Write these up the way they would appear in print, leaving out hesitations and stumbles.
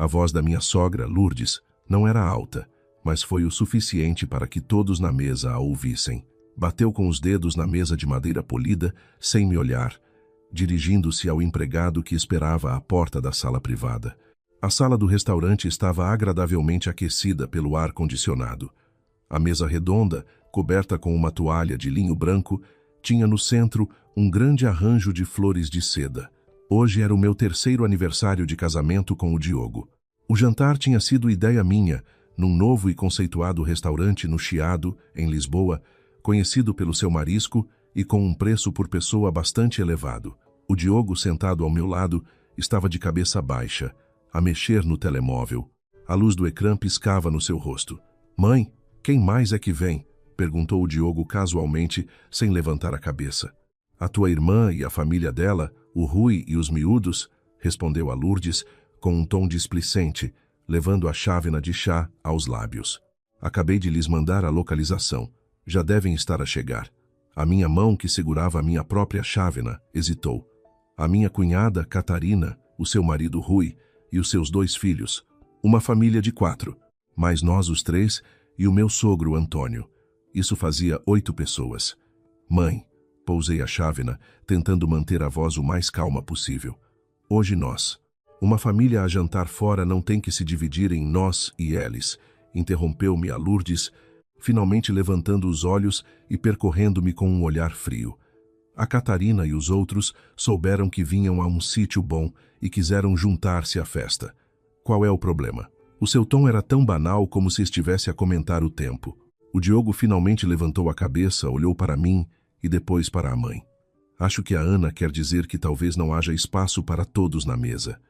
A voz da minha sogra, Lourdes, não era alta, mas foi o suficiente para que todos na mesa a ouvissem. Bateu com os dedos na mesa de madeira polida, sem me olhar, dirigindo-se ao empregado que esperava à porta da sala privada. A sala do restaurante estava agradavelmente aquecida pelo ar-condicionado. A mesa redonda, coberta com uma toalha de linho branco, tinha no centro um grande arranjo de flores de seda. Hoje era o meu 3º aniversário de casamento com o Diogo. O jantar tinha sido ideia minha, num novo e conceituado restaurante no Chiado, em Lisboa, conhecido pelo seu marisco e com um preço por pessoa bastante elevado. O Diogo, sentado ao meu lado, estava de cabeça baixa, a mexer no telemóvel. A luz do ecrã piscava no seu rosto. "Mãe, quem mais é que vem?" perguntou o Diogo casualmente, sem levantar a cabeça. "A tua irmã e a família dela, o Rui e os miúdos?" respondeu a Lourdes, com um tom displicente, levando a chávena de chá aos lábios. "Acabei de lhes mandar a localização. Já devem estar a chegar." A minha mão, que segurava a minha própria chávena, hesitou. A minha cunhada, Catarina, o seu marido Rui e os seus 2 filhos. Uma família de 4, mais nós os 3 e o meu sogro Antônio. Isso fazia 8 pessoas. "Mãe", pousei a chávena, tentando manter a voz o mais calma possível. "Hoje nós. Uma família a jantar fora não tem que se dividir em nós e eles", interrompeu-me a Lourdes, finalmente levantando os olhos e percorrendo-me com um olhar frio. A Catarina e os outros souberam que vinham a um sítio bom e quiseram juntar-se à festa. "Qual é o problema?" O seu tom era tão banal como se estivesse a comentar o tempo. O Diogo finalmente levantou a cabeça, olhou para mim e depois para a mãe. "Acho que a Ana quer dizer que talvez não haja espaço para todos na mesa."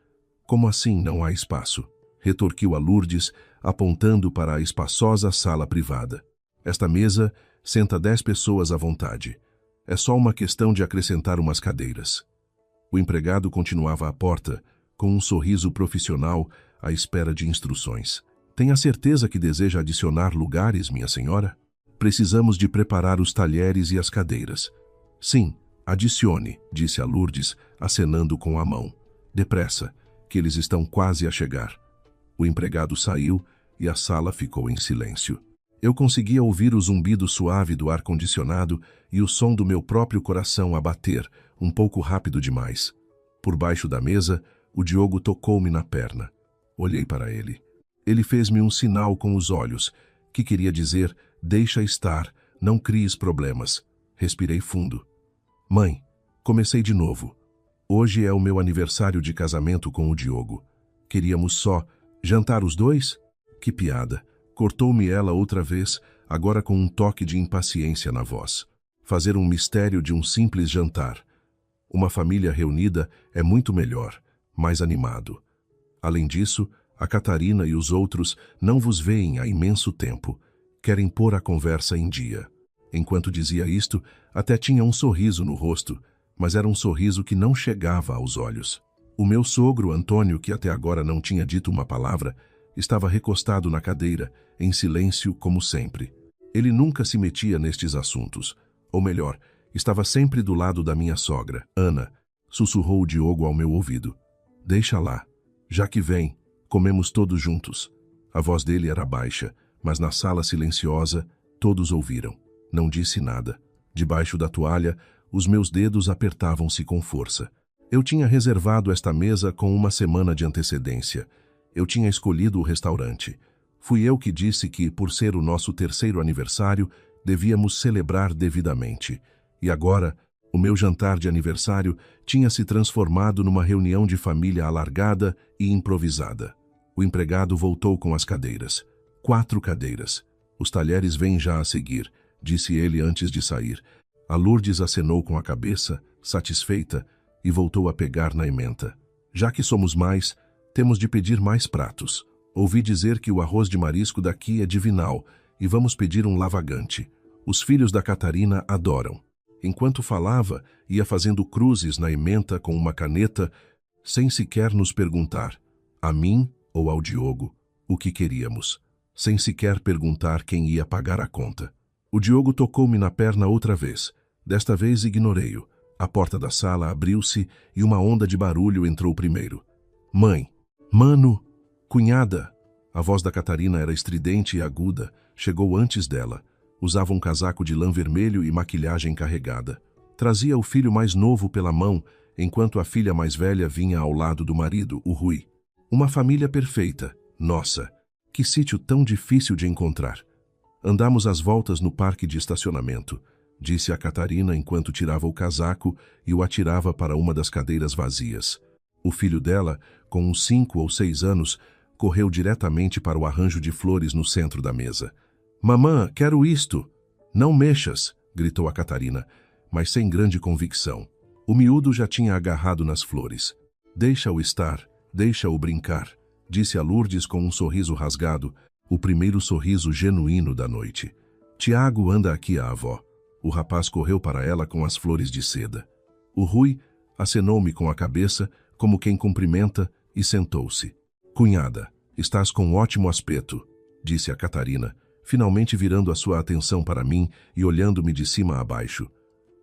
"Como assim não há espaço?" retorquiu a Lourdes, apontando para a espaçosa sala privada. "Esta mesa senta 10 pessoas à vontade. É só uma questão de acrescentar umas cadeiras." O empregado continuava à porta, com um sorriso profissional à espera de instruções. "Tenha certeza que deseja adicionar lugares, minha senhora? Precisamos de preparar os talheres e as cadeiras." "Sim, adicione", disse a Lourdes, acenando com a mão. "Depressa, que eles estão quase a chegar." O empregado saiu e a sala ficou em silêncio. Eu conseguia ouvir o zumbido suave do ar-condicionado e o som do meu próprio coração a bater, um pouco rápido demais. Por baixo da mesa, o Diogo tocou-me na perna. Olhei para ele. Ele fez-me um sinal com os olhos, que queria dizer: "Deixa estar, não cries problemas." Respirei fundo. "Mãe", comecei de novo. "Hoje é o meu aniversário de casamento com o Diogo. Queríamos só jantar os 2? Que piada." Cortou-me ela outra vez, agora com um toque de impaciência na voz. "Fazer um mistério de um simples jantar. Uma família reunida é muito melhor, mais animado. Além disso, a Catarina e os outros não vos veem há imenso tempo. Querem pôr a conversa em dia." Enquanto dizia isto, até tinha um sorriso no rosto, mas era um sorriso que não chegava aos olhos. O meu sogro, Antônio, que até agora não tinha dito uma palavra, estava recostado na cadeira, em silêncio como sempre. Ele nunca se metia nestes assuntos. Ou melhor, estava sempre do lado da minha sogra, Ana, sussurrou o Diogo ao meu ouvido. "Deixa lá. Já que vem, comemos todos juntos." A voz dele era baixa, mas na sala silenciosa, todos ouviram. Não disse nada. Debaixo da toalha, os meus dedos apertavam-se com força. Eu tinha reservado esta mesa com uma semana de antecedência. Eu tinha escolhido o restaurante. Fui eu que disse que, por ser o nosso 3º aniversário, devíamos celebrar devidamente. E agora, o meu jantar de aniversário tinha se transformado numa reunião de família alargada e improvisada. O empregado voltou com as cadeiras. 4 cadeiras. "Os talheres vêm já a seguir", disse ele antes de sair. A Lourdes acenou com a cabeça, satisfeita, e voltou a pegar na ementa. "Já que somos mais, temos de pedir mais pratos. Ouvi dizer que o arroz de marisco daqui é divinal e vamos pedir um lavagante. Os filhos da Catarina adoram." Enquanto falava, ia fazendo cruzes na ementa com uma caneta, sem sequer nos perguntar, a mim ou ao Diogo, o que queríamos, sem sequer perguntar quem ia pagar a conta. O Diogo tocou-me na perna outra vez. Desta vez ignorei-o. A porta da sala abriu-se e uma onda de barulho entrou primeiro. "Mãe, Mano!" Cunhada! A voz da Catarina era estridente e aguda, chegou antes dela. Usava um casaco de lã vermelho e maquilhagem carregada. Trazia o filho mais novo pela mão, enquanto a filha mais velha vinha ao lado do marido, o Rui. Uma família perfeita. Nossa, que sítio tão difícil de encontrar. Andamos às voltas no parque de estacionamento, disse a Catarina enquanto tirava o casaco e o atirava para uma das cadeiras vazias. O filho dela, com uns 5 ou 6 anos, correu diretamente para o arranjo de flores no centro da mesa. Mamã, quero isto! Não mexas, gritou a Catarina, mas sem grande convicção. O miúdo já tinha agarrado nas flores. Deixa-o estar, deixa-o brincar, disse a Lourdes com um sorriso rasgado, o primeiro sorriso genuíno da noite. Tiago, anda aqui, a avó. O rapaz correu para ela com as flores de seda. O Rui acenou-me com a cabeça, como quem cumprimenta, e sentou-se. Cunhada, estás com ótimo aspecto, disse a Catarina, finalmente virando a sua atenção para mim e olhando-me de cima a baixo.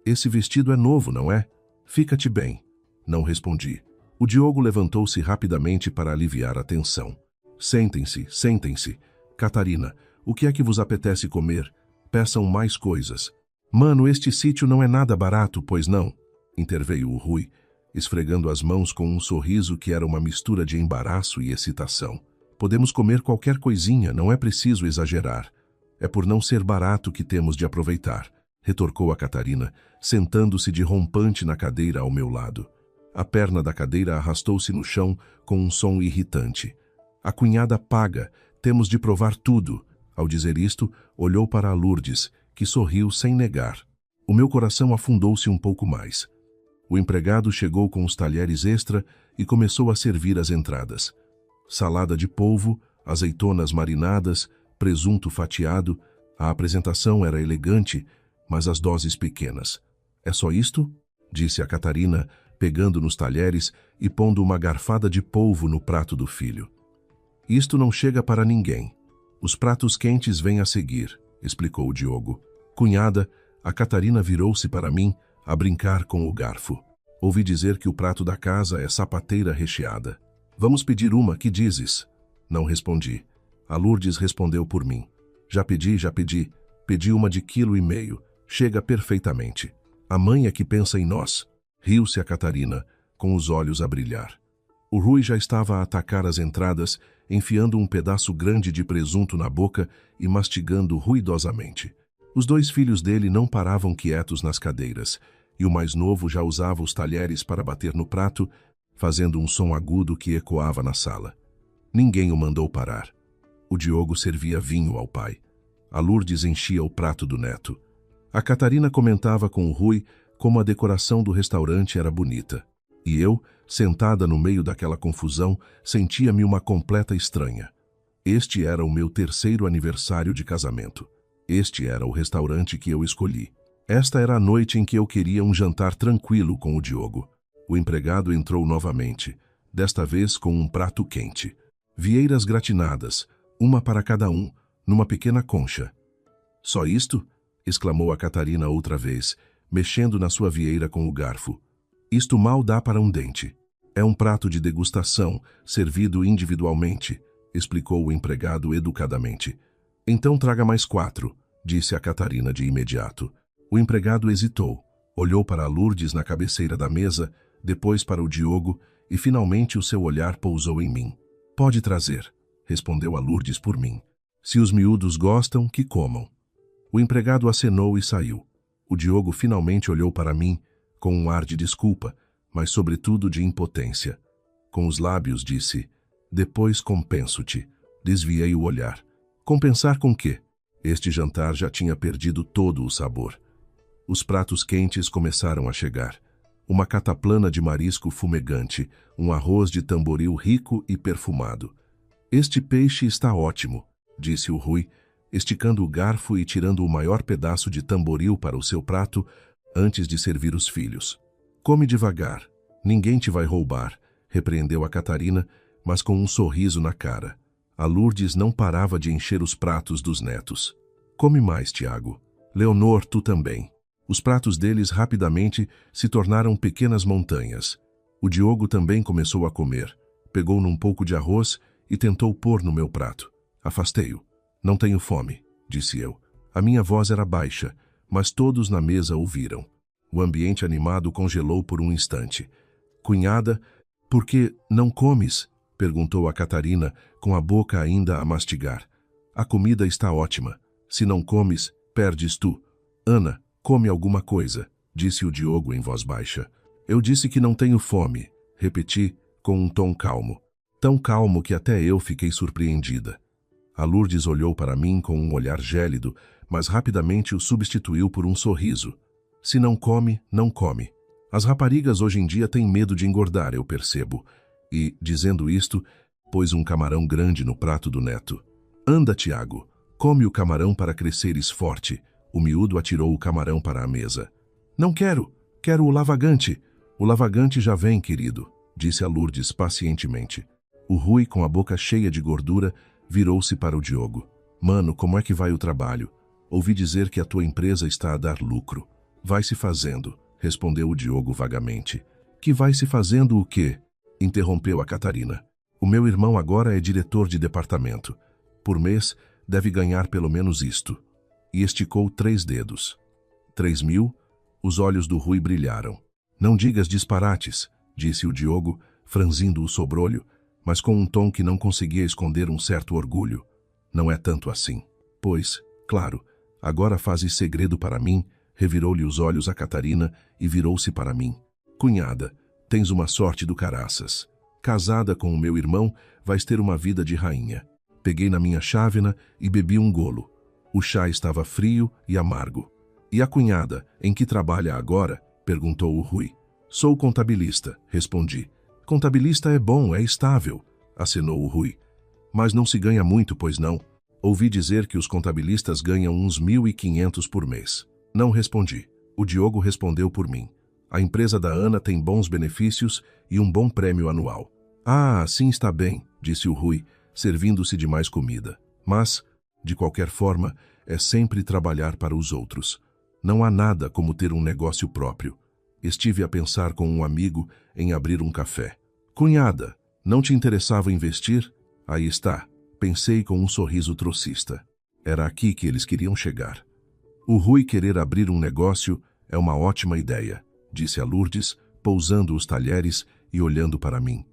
Esse vestido é novo, não é? Fica-te bem. Não respondi. O Diogo levantou-se rapidamente para aliviar a tensão. Sentem-se, sentem-se. Catarina, o que é que vos apetece comer? Peçam mais coisas. Mano, este sítio não é nada barato, pois não? Interveio o Rui, esfregando as mãos com um sorriso que era uma mistura de embaraço e excitação. Podemos comer qualquer coisinha, não é preciso exagerar. É por não ser barato que temos de aproveitar, retorcou a Catarina, sentando-se de rompante na cadeira ao meu lado. A perna da cadeira arrastou-se no chão com um som irritante. A cunhada paga, temos de provar tudo. Ao dizer isto, olhou para a Lourdes, que sorriu sem negar. O meu coração afundou-se um pouco mais. O empregado chegou com os talheres extra e começou a servir as entradas. Salada de polvo, azeitonas marinadas, presunto fatiado. A apresentação era elegante, mas as doses pequenas. É só isto? Disse a Catarina, pegando nos talheres e pondo uma garfada de polvo no prato do filho. Isto não chega para ninguém. Os pratos quentes vêm a seguir, explicou o Diogo. Cunhada, a Catarina virou-se para mim, a brincar com o garfo. Ouvi dizer que o prato da casa é sapateira recheada. Vamos pedir uma, que dizes? Não respondi. A Lourdes respondeu por mim. Já pedi, já pedi. Pedi uma de 1,5 kg. Chega perfeitamente. A mãe é que pensa em nós. Riu-se a Catarina, com os olhos a brilhar. O Rui já estava a atacar as entradas, enfiando um pedaço grande de presunto na boca e mastigando ruidosamente. Os 2 filhos dele não paravam quietos nas cadeiras, e o mais novo já usava os talheres para bater no prato, fazendo um som agudo que ecoava na sala. Ninguém o mandou parar. O Diogo servia vinho ao pai. A Lourdes enchia o prato do neto. A Catarina comentava com o Rui como a decoração do restaurante era bonita. E eu, sentada no meio daquela confusão, sentia-me uma completa estranha. Este era o meu 3º aniversário de casamento. Este era o restaurante que eu escolhi. Esta era a noite em que eu queria um jantar tranquilo com o Diogo. O empregado entrou novamente, desta vez com um prato quente. Vieiras gratinadas, uma para cada um, numa pequena concha. Só isto? Exclamou a Catarina outra vez, mexendo na sua vieira com o garfo. Isto mal dá para um dente. É um prato de degustação, servido individualmente, explicou o empregado educadamente. Então traga mais 4, disse a Catarina de imediato. O empregado hesitou, olhou para a Lourdes na cabeceira da mesa, depois para o Diogo e finalmente o seu olhar pousou em mim. Pode trazer, respondeu a Lourdes por mim. Se os miúdos gostam, que comam. O empregado acenou e saiu. O Diogo finalmente olhou para mim, com um ar de desculpa, mas sobretudo de impotência. Com os lábios disse, depois compenso-te. Desviei o olhar. Compensar com quê? Este jantar já tinha perdido todo o sabor. Os pratos quentes começaram a chegar. Uma cataplana de marisco fumegante, um arroz de tamboril rico e perfumado. Este peixe está ótimo, disse o Rui, esticando o garfo e tirando o maior pedaço de tamboril para o seu prato antes de servir os filhos. Come devagar, ninguém te vai roubar, repreendeu a Catarina, mas com um sorriso na cara. A Lourdes não parava de encher os pratos dos netos. Come mais, Tiago. Leonor, tu também. Os pratos deles rapidamente se tornaram pequenas montanhas. O Diogo também começou a comer. Pegou num pouco de arroz e tentou pôr no meu prato. Afastei-o. Não tenho fome, disse eu. A minha voz era baixa, mas todos na mesa ouviram. O ambiente animado congelou por um instante. Cunhada, por que não comes? Perguntou a Catarina, com a boca ainda a mastigar. A comida está ótima. Se não comes, perdes tu. Ana, come alguma coisa, disse o Diogo em voz baixa. Eu disse que não tenho fome, repeti com um tom calmo. Tão calmo que até eu fiquei surpreendida. A Lourdes olhou para mim com um olhar gélido, mas rapidamente o substituiu por um sorriso. Se não come, não come. As raparigas hoje em dia têm medo de engordar, eu percebo. E, dizendo isto, pôs um camarão grande no prato do neto. Anda, Tiago, come o camarão para cresceres forte. O miúdo atirou o camarão para a mesa. Não quero, quero o lavagante. O lavagante já vem, querido, disse a Lourdes pacientemente. O Rui, com a boca cheia de gordura, virou-se para o Diogo. Mano, como é que vai o trabalho? Ouvi dizer que a tua empresa está a dar lucro. Vai se fazendo, respondeu o Diogo vagamente. Que vai se fazendo o quê? Interrompeu a Catarina. O meu irmão agora é diretor de departamento. Por mês, deve ganhar pelo menos isto. E esticou 3 dedos. 3.000? Os olhos do Rui brilharam. Não digas disparates, disse o Diogo, franzindo o sobrolho, mas com um tom que não conseguia esconder um certo orgulho. Não é tanto assim. Pois, claro, agora fazes segredo para mim, revirou-lhe os olhos a Catarina e virou-se para mim. Cunhada, tens uma sorte do caraças. Casada com o meu irmão, vais ter uma vida de rainha. Peguei na minha chávena e bebi um golo. O chá estava frio e amargo. E a cunhada, em que trabalha agora? Perguntou o Rui. Sou contabilista, respondi. Contabilista é bom, é estável, acenou o Rui. Mas não se ganha muito, pois não? Ouvi dizer que os contabilistas ganham uns 1.500 por mês. Não respondi. O Diogo respondeu por mim. A empresa da Ana tem bons benefícios e um bom prêmio anual. Ah, assim está bem, disse o Rui, servindo-se de mais comida. Mas, de qualquer forma, é sempre trabalhar para os outros. Não há nada como ter um negócio próprio. Estive a pensar com um amigo em abrir um café. Cunhada, não te interessava investir? Aí está, pensei com um sorriso trocista. Era aqui que eles queriam chegar. O Rui querer abrir um negócio é uma ótima ideia, disse a Lourdes, pousando os talheres e olhando para mim.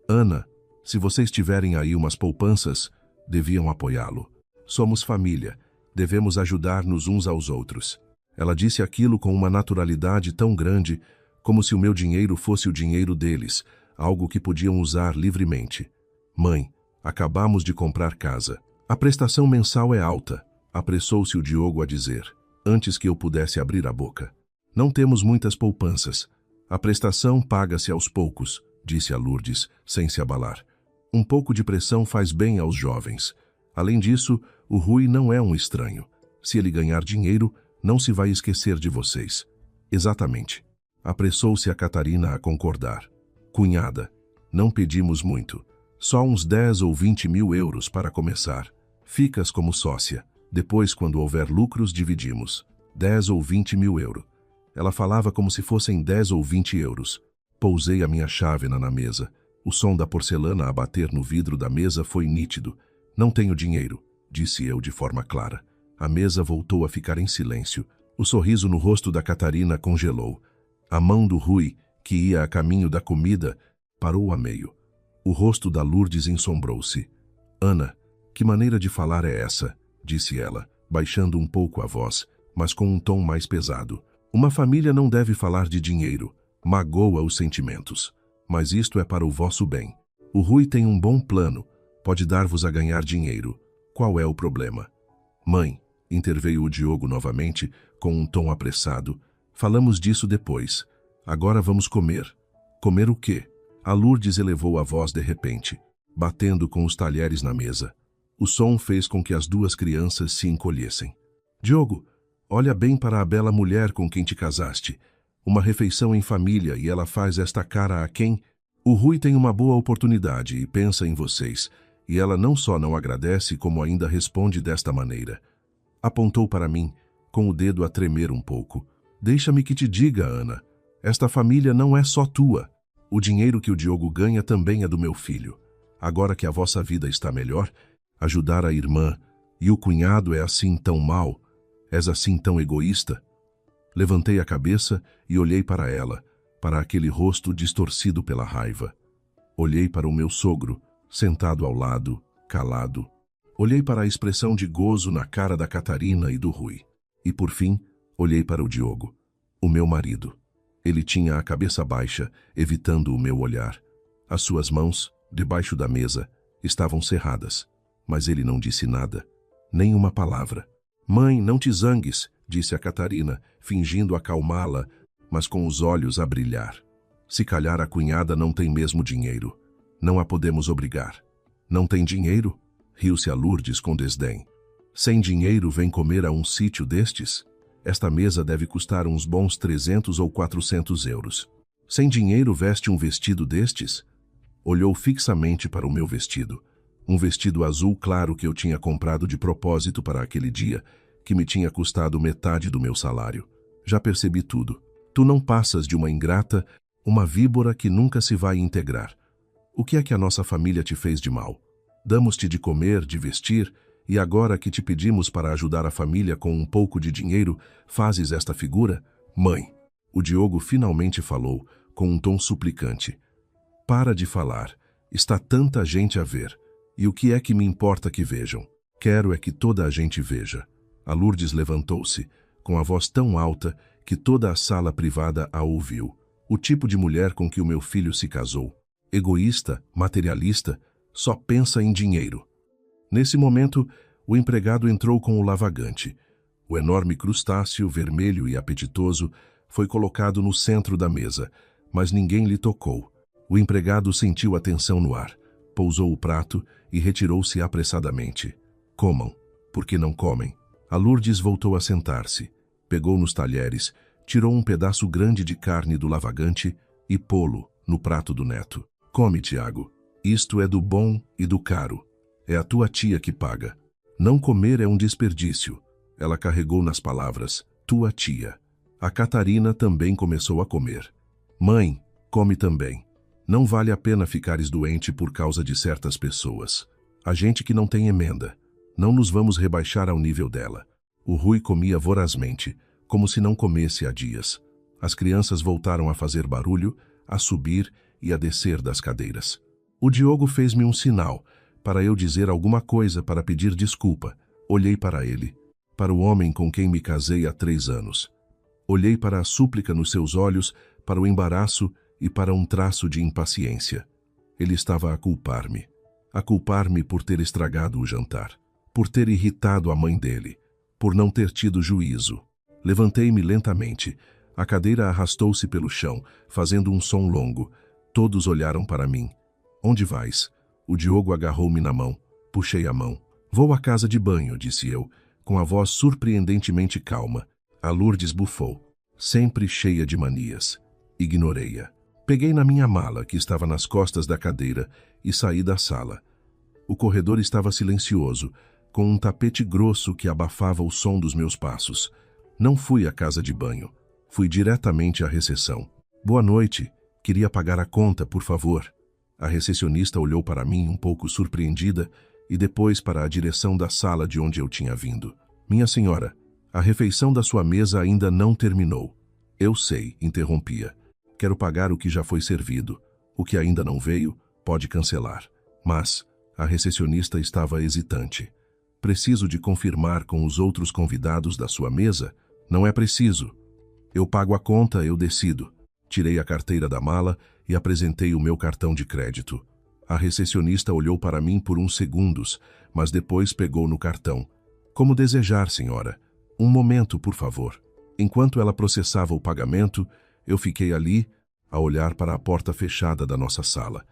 Ana, se vocês tiverem aí umas poupanças, deviam apoiá-lo. Somos família, devemos ajudar-nos uns aos outros. Ela disse aquilo com uma naturalidade tão grande, como se o meu dinheiro fosse o dinheiro deles, algo que podiam usar livremente. Mãe, acabamos de comprar casa. A prestação mensal é alta, apressou-se o Diogo a dizer, antes que eu pudesse abrir a boca. Não temos muitas poupanças. A prestação paga-se aos poucos, disse a Lourdes, sem se abalar. Um pouco de pressão faz bem aos jovens. Além disso, o Rui não é um estranho. Se ele ganhar dinheiro, não se vai esquecer de vocês. Exatamente. Apressou-se a Catarina a concordar. Cunhada, não pedimos muito. Só uns 10 ou 20 mil euros para começar. Ficas como sócia. Depois, quando houver lucros, dividimos. 10 ou 20 mil euros. Ela falava como se fossem 10 ou 20 euros. Pousei a minha chávena na mesa. O som da porcelana a bater no vidro da mesa foi nítido. Não tenho dinheiro, disse eu de forma clara. A mesa voltou a ficar em silêncio. O sorriso no rosto da Catarina congelou. A mão do Rui, que ia a caminho da comida, parou a meio. O rosto da Lourdes ensombrou-se. Ana, que maneira de falar é essa? Disse ela, baixando um pouco a voz, mas com um tom mais pesado. Uma família não deve falar de dinheiro. Magoa os sentimentos. Mas isto é para o vosso bem. O Rui tem um bom plano. Pode dar-vos a ganhar dinheiro. Qual é o problema? Mãe, interveio o Diogo novamente, com um tom apressado. Falamos disso depois. Agora vamos comer. Comer o quê? A Lourdes elevou a voz de repente, batendo com os talheres na mesa. O som fez com que as duas crianças se encolhessem. Diogo, olha bem para a bela mulher com quem te casaste. Uma refeição em família e ela faz esta cara a quem? O Rui tem uma boa oportunidade e pensa em vocês. E ela não só não agradece, como ainda responde desta maneira. Apontou para mim, com o dedo a tremer um pouco. Deixa-me que te diga, Ana. Esta família não é só tua. O dinheiro que o Diogo ganha também é do meu filho. Agora que a vossa vida está melhor, ajudar a irmã, e o cunhado é assim tão mau, és assim tão egoísta. Levantei a cabeça e olhei para ela, para aquele rosto distorcido pela raiva. Olhei para o meu sogro, sentado ao lado, calado. Olhei para a expressão de gozo na cara da Catarina e do Rui. E, por fim, olhei para o Diogo, o meu marido. Ele tinha a cabeça baixa, evitando o meu olhar. As suas mãos, debaixo da mesa, estavam cerradas, mas ele não disse nada, nem uma palavra. Mãe, não te zangues, disse a Catarina, fingindo acalmá-la, mas com os olhos a brilhar. Se calhar a cunhada não tem mesmo dinheiro. Não a podemos obrigar. Não tem dinheiro? Riu-se a Lourdes com desdém. Sem dinheiro vem comer a um sítio destes? Esta mesa deve custar uns bons 300 ou 400 euros. Sem dinheiro veste um vestido destes? Olhou fixamente para o meu vestido. Um vestido azul claro que eu tinha comprado de propósito para aquele dia, que me tinha custado metade do meu salário. Já percebi tudo. Tu não passas de uma ingrata, uma víbora que nunca se vai integrar. O que é que a nossa família te fez de mal? Damos-te de comer, de vestir, e agora que te pedimos para ajudar a família com um pouco de dinheiro, fazes esta figura? Mãe, o Diogo finalmente falou, com um tom suplicante. Para de falar. Está tanta gente a ver. E o que é que me importa que vejam? Quero é que toda a gente veja. A Lourdes levantou-se, com a voz tão alta que toda a sala privada a ouviu. O tipo de mulher com que o meu filho se casou. Egoísta, materialista, só pensa em dinheiro. Nesse momento, o empregado entrou com o lavagante. O enorme crustáceo, vermelho e apetitoso, foi colocado no centro da mesa, mas ninguém lhe tocou. O empregado sentiu a tensão no ar, pousou o prato e retirou-se apressadamente. Comam, porque não comem. A Lourdes voltou a sentar-se, pegou nos talheres, tirou um pedaço grande de carne do lavagante e pô-lo no prato do neto. Come, Tiago. Isto é do bom e do caro. É a tua tia que paga. Não comer é um desperdício. Ela carregou nas palavras, tua tia. A Catarina também começou a comer. Mãe, come também. Não vale a pena ficares doente por causa de certas pessoas. A gente que não tem emenda. Não nos vamos rebaixar ao nível dela. O Rui comia vorazmente, como se não comesse há dias. As crianças voltaram a fazer barulho, a subir e a descer das cadeiras. O Diogo fez-me um sinal, para eu dizer alguma coisa para pedir desculpa. Olhei para ele, para o homem com quem me casei há 3 anos. Olhei para a súplica nos seus olhos, para o embaraço e para um traço de impaciência. Ele estava a culpar-me por ter estragado o jantar, por ter irritado a mãe dele, por não ter tido juízo. Levantei-me lentamente. A cadeira arrastou-se pelo chão, fazendo um som longo. Todos olharam para mim. Onde vais? O Diogo agarrou-me na mão. Puxei a mão. Vou à casa de banho, disse eu, com a voz surpreendentemente calma. A Lourdes bufou, sempre cheia de manias. Ignorei-a. Peguei na minha mala, que estava nas costas da cadeira, e saí da sala. O corredor estava silencioso, com um tapete grosso que abafava o som dos meus passos. Não fui à casa de banho. Fui diretamente à recepção. Boa noite. Queria pagar a conta, por favor. A recepcionista olhou para mim um pouco surpreendida e depois para a direção da sala de onde eu tinha vindo. Minha senhora, a refeição da sua mesa ainda não terminou. Eu sei, interrompia. Quero pagar o que já foi servido. O que ainda não veio, pode cancelar. Mas a recepcionista estava hesitante. Preciso de confirmar com os outros convidados da sua mesa? Não é preciso. Eu pago a conta, eu decido. Tirei a carteira da mala e apresentei o meu cartão de crédito. A recepcionista olhou para mim por uns segundos, mas depois pegou no cartão. Como desejar, senhora. Um momento, por favor. Enquanto ela processava o pagamento, eu fiquei ali, a olhar para a porta fechada da nossa sala.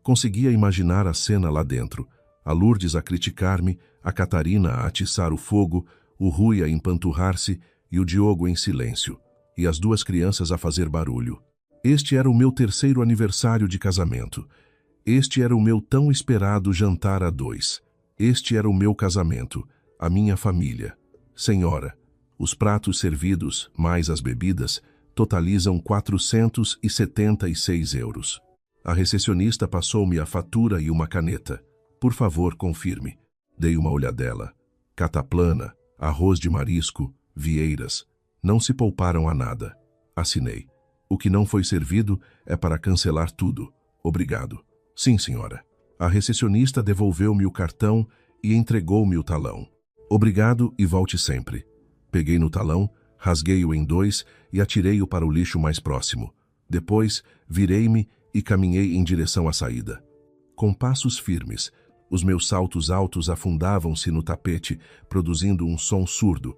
Conseguia imaginar a cena lá dentro. A Lourdes a criticar-me, a Catarina a atiçar o fogo, o Rui a empanturrar-se e o Diogo em silêncio. E as 2 crianças a fazer barulho. Este era o meu 3º aniversário de casamento. Este era o meu tão esperado jantar a 2. Este era o meu casamento, a minha família. Senhora, os pratos servidos, mais as bebidas, totalizam 476 euros. A recepcionista passou-me a fatura e uma caneta. Por favor, confirme. Dei uma olhadela. Cataplana, arroz de marisco, vieiras. Não se pouparam a nada. Assinei. O que não foi servido é para cancelar tudo. Obrigado. Sim, senhora. A recepcionista devolveu-me o cartão e entregou-me o talão. Obrigado e volte sempre. Peguei no talão, rasguei-o em dois e atirei-o para o lixo mais próximo. Depois, virei-me e caminhei em direção à saída. Com passos firmes, os meus saltos altos afundavam-se no tapete, produzindo um som surdo.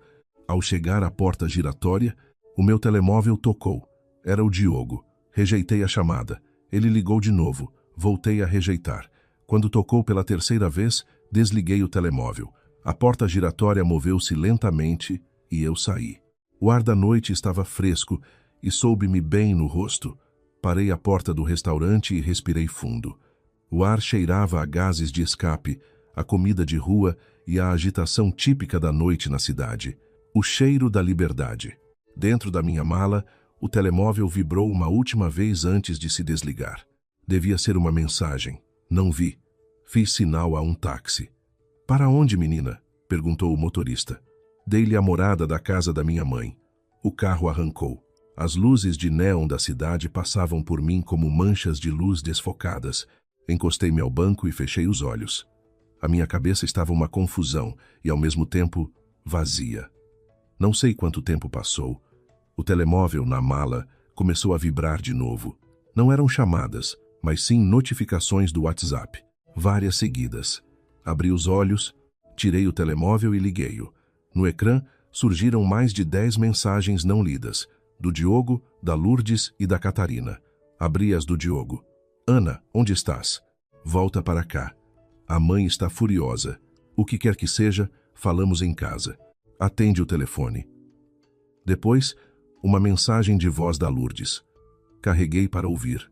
Ao chegar à porta giratória, o meu telemóvel tocou. Era o Diogo. Rejeitei a chamada. Ele ligou de novo. Voltei a rejeitar. Quando tocou pela terceira vez, desliguei o telemóvel. A porta giratória moveu-se lentamente e eu saí. O ar da noite estava fresco e soube-me bem no rosto. Parei à porta do restaurante e respirei fundo. O ar cheirava a gases de escape, a comida de rua e a agitação típica da noite na cidade. O cheiro da liberdade. Dentro da minha mala, o telemóvel vibrou uma última vez antes de se desligar. Devia ser uma mensagem. Não vi. Fiz sinal a um táxi. Para onde, menina? Perguntou o motorista. Dei-lhe a morada da casa da minha mãe. O carro arrancou. As luzes de néon da cidade passavam por mim como manchas de luz desfocadas. Encostei-me ao banco e fechei os olhos. A minha cabeça estava uma confusão e, ao mesmo tempo, vazia. Não sei quanto tempo passou. O telemóvel na mala começou a vibrar de novo. Não eram chamadas, mas sim notificações do WhatsApp. Várias seguidas. Abri os olhos, tirei o telemóvel e liguei-o. No ecrã surgiram mais de 10 mensagens não lidas, do Diogo, da Lourdes e da Catarina. Abri as do Diogo. Ana, onde estás? Volta para cá. A mãe está furiosa. O que quer que seja, falamos em casa. Atende o telefone. Depois, uma mensagem de voz da Lourdes. Carreguei para ouvir.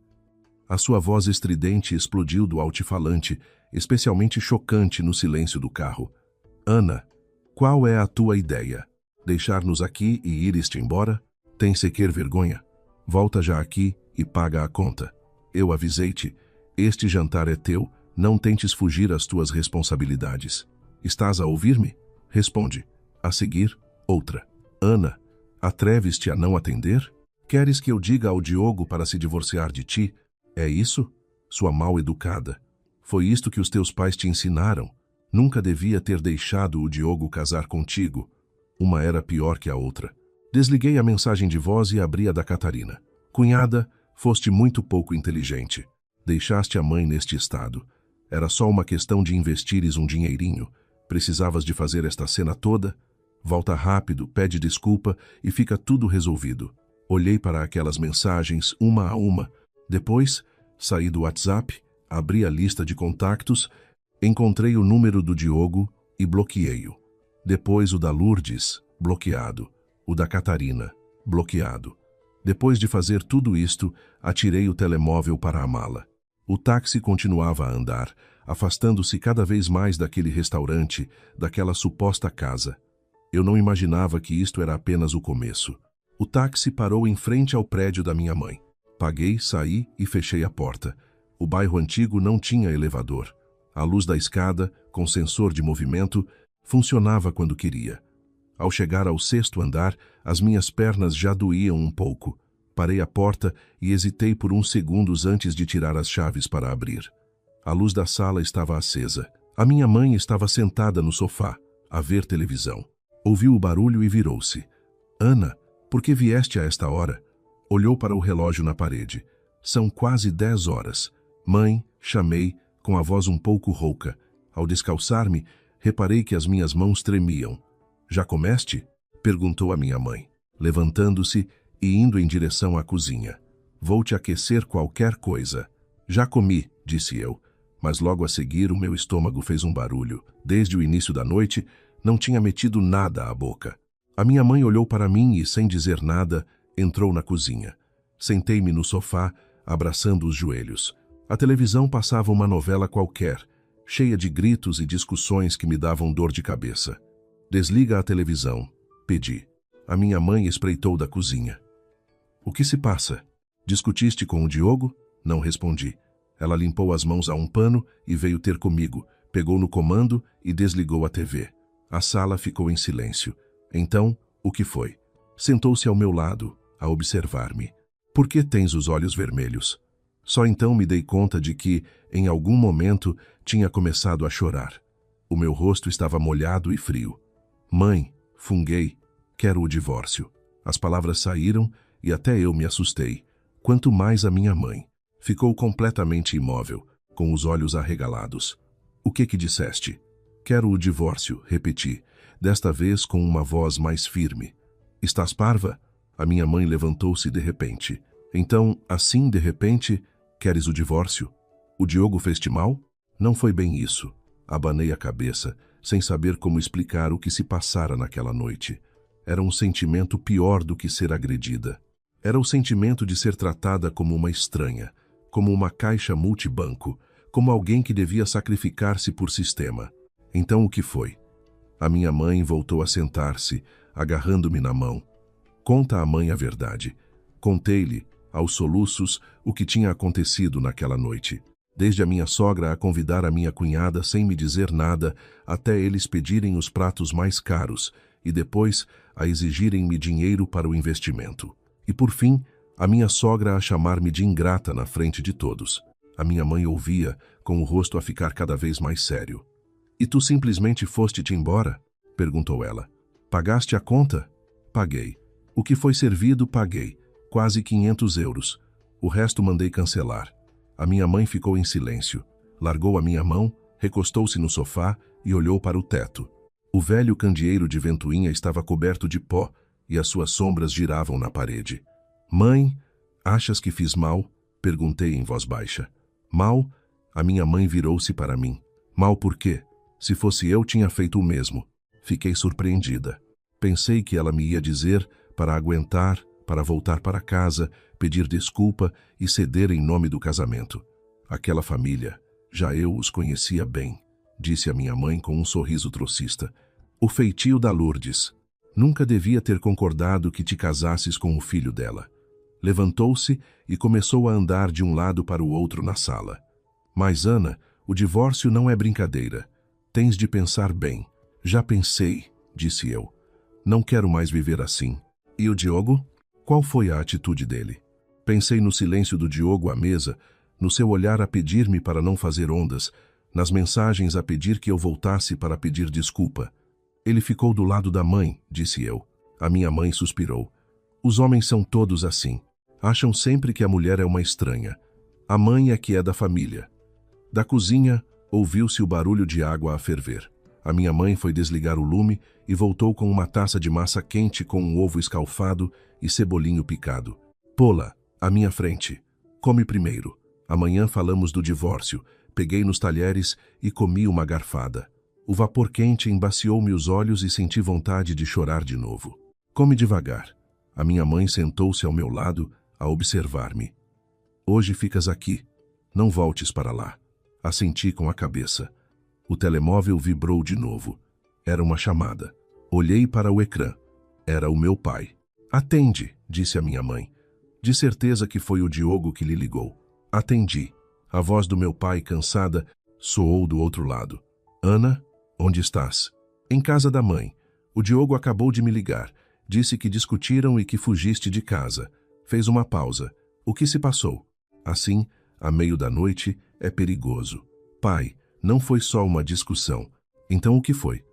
A sua voz estridente explodiu do altifalante, especialmente chocante no silêncio do carro. Ana, qual é a tua ideia? Deixar-nos aqui e ir-te embora? Tem sequer vergonha? Volta já aqui e paga a conta. Eu avisei-te, este jantar é teu, não tentes fugir às tuas responsabilidades. Estás a ouvir-me? Responde. A seguir, outra. Ana, atreves-te a não atender? Queres que eu diga ao Diogo para se divorciar de ti? É isso? Sua mal-educada. Foi isto que os teus pais te ensinaram. Nunca devia ter deixado o Diogo casar contigo. Uma era pior que a outra. Desliguei a mensagem de voz e abri a da Catarina. Cunhada, foste muito pouco inteligente. Deixaste a mãe neste estado. Era só uma questão de investires um dinheirinho. Precisavas de fazer esta cena toda? Volta rápido, pede desculpa e fica tudo resolvido. Olhei para aquelas mensagens, uma a uma. Depois, saí do WhatsApp, abri a lista de contactos, encontrei o número do Diogo e bloqueei-o. Depois o da Lourdes, bloqueado. O da Catarina, bloqueado. Depois de fazer tudo isto, atirei o telemóvel para a mala. O táxi continuava a andar, afastando-se cada vez mais daquele restaurante, daquela suposta casa. Eu não imaginava que isto era apenas o começo. O táxi parou em frente ao prédio da minha mãe. Paguei, saí e fechei a porta. O bairro antigo não tinha elevador. A luz da escada, com sensor de movimento, funcionava quando queria. Ao chegar ao 6º andar, as minhas pernas já doíam um pouco. Parei a porta e hesitei por uns segundos antes de tirar as chaves para abrir. A luz da sala estava acesa. A minha mãe estava sentada no sofá, a ver televisão. Ouviu o barulho e virou-se. Ana, por que vieste a esta hora? Olhou para o relógio na parede. São quase 10 horas. Mãe, chamei, com a voz um pouco rouca. Ao descalçar-me, reparei que as minhas mãos tremiam. Já comeste? Perguntou a minha mãe, levantando-se e indo em direção à cozinha. Vou te aquecer qualquer coisa. Já comi, disse eu, mas logo a seguir o meu estômago fez um barulho. Desde o início da noite, não tinha metido nada à boca. A minha mãe olhou para mim e, sem dizer nada, entrou na cozinha. Sentei-me no sofá, abraçando os joelhos. A televisão passava uma novela qualquer, cheia de gritos e discussões que me davam dor de cabeça. Desliga a televisão, pedi. A minha mãe espreitou da cozinha. O que se passa? Discutiste com o Diogo? Não respondi. Ela limpou as mãos a um pano e veio ter comigo, pegou no comando e desligou a TV. A sala ficou em silêncio. Então, o que foi? Sentou-se ao meu lado, a observar-me. Por que tens os olhos vermelhos? Só então me dei conta de que, em algum momento, tinha começado a chorar. O meu rosto estava molhado e frio. Mãe, funguei, quero o divórcio. As palavras saíram e até eu me assustei. Quanto mais a minha mãe. Ficou completamente imóvel, com os olhos arregalados. O que disseste? Quero o divórcio, repeti, desta vez com uma voz mais firme. Estás parva? A minha mãe levantou-se de repente. Então, assim de repente, queres o divórcio? O Diogo fez-te mal? Não foi bem isso. Abanei a cabeça, sem saber como explicar o que se passara naquela noite. Era um sentimento pior do que ser agredida. Era o sentimento de ser tratada como uma estranha, como uma caixa multibanco, como alguém que devia sacrificar-se por sistema. Então o que foi? A minha mãe voltou a sentar-se, agarrando-me na mão. Conta à mãe a verdade. Contei-lhe, aos soluços, o que tinha acontecido naquela noite. Desde a minha sogra a convidar a minha cunhada sem me dizer nada, até eles pedirem os pratos mais caros, e depois a exigirem-me dinheiro para o investimento. E por fim, a minha sogra a chamar-me de ingrata na frente de todos. A minha mãe ouvia, com o rosto a ficar cada vez mais sério. E tu simplesmente foste-te embora? Perguntou ela. Pagaste a conta? Paguei. O que foi servido, paguei. Quase 500 euros. O resto mandei cancelar. A minha mãe ficou em silêncio. Largou a minha mão, recostou-se no sofá e olhou para o teto. O velho candeeiro de ventoinha estava coberto de pó e as suas sombras giravam na parede. Mãe, achas que fiz mal? Perguntei em voz baixa. Mal? A minha mãe virou-se para mim. Mal por quê? Se fosse eu, tinha feito o mesmo. Fiquei surpreendida. Pensei que ela me ia dizer para aguentar, para voltar para casa, pedir desculpa e ceder em nome do casamento. Aquela família, já eu os conhecia bem, disse a minha mãe com um sorriso trocista. O feitio da Lourdes. Nunca devia ter concordado que te casasses com o filho dela. Levantou-se e começou a andar de um lado para o outro na sala. Mas, Ana, o divórcio não é brincadeira. Tens de pensar bem. Já pensei, disse eu. Não quero mais viver assim. E o Diogo? Qual foi a atitude dele? Pensei no silêncio do Diogo à mesa, no seu olhar a pedir-me para não fazer ondas, nas mensagens a pedir que eu voltasse para pedir desculpa. Ele ficou do lado da mãe, disse eu. A minha mãe suspirou. Os homens são todos assim. Acham sempre que a mulher é uma estranha. A mãe é que é da família. Da cozinha, ouviu-se o barulho de água a ferver. A minha mãe foi desligar o lume e voltou com uma taça de massa quente com um ovo escalfado e cebolinho picado. Pô-la, à minha frente. Come primeiro. Amanhã falamos do divórcio. Peguei nos talheres e comi uma garfada. O vapor quente embaciou-me os olhos e senti vontade de chorar de novo. Come devagar. A minha mãe sentou-se ao meu lado a observar-me. Hoje ficas aqui. Não voltes para lá. Assenti com a cabeça. O telemóvel vibrou de novo. Era uma chamada. Olhei para o ecrã. Era o meu pai. Atende, disse a minha mãe. De certeza que foi o Diogo que lhe ligou. Atendi. A voz do meu pai, cansada, soou do outro lado. Ana, onde estás? Em casa da mãe. O Diogo acabou de me ligar. Disse que discutiram e que fugiste de casa. Fez uma pausa. O que se passou? Assim, a meio da noite, é perigoso. Pai, não foi só uma discussão. Então o que foi?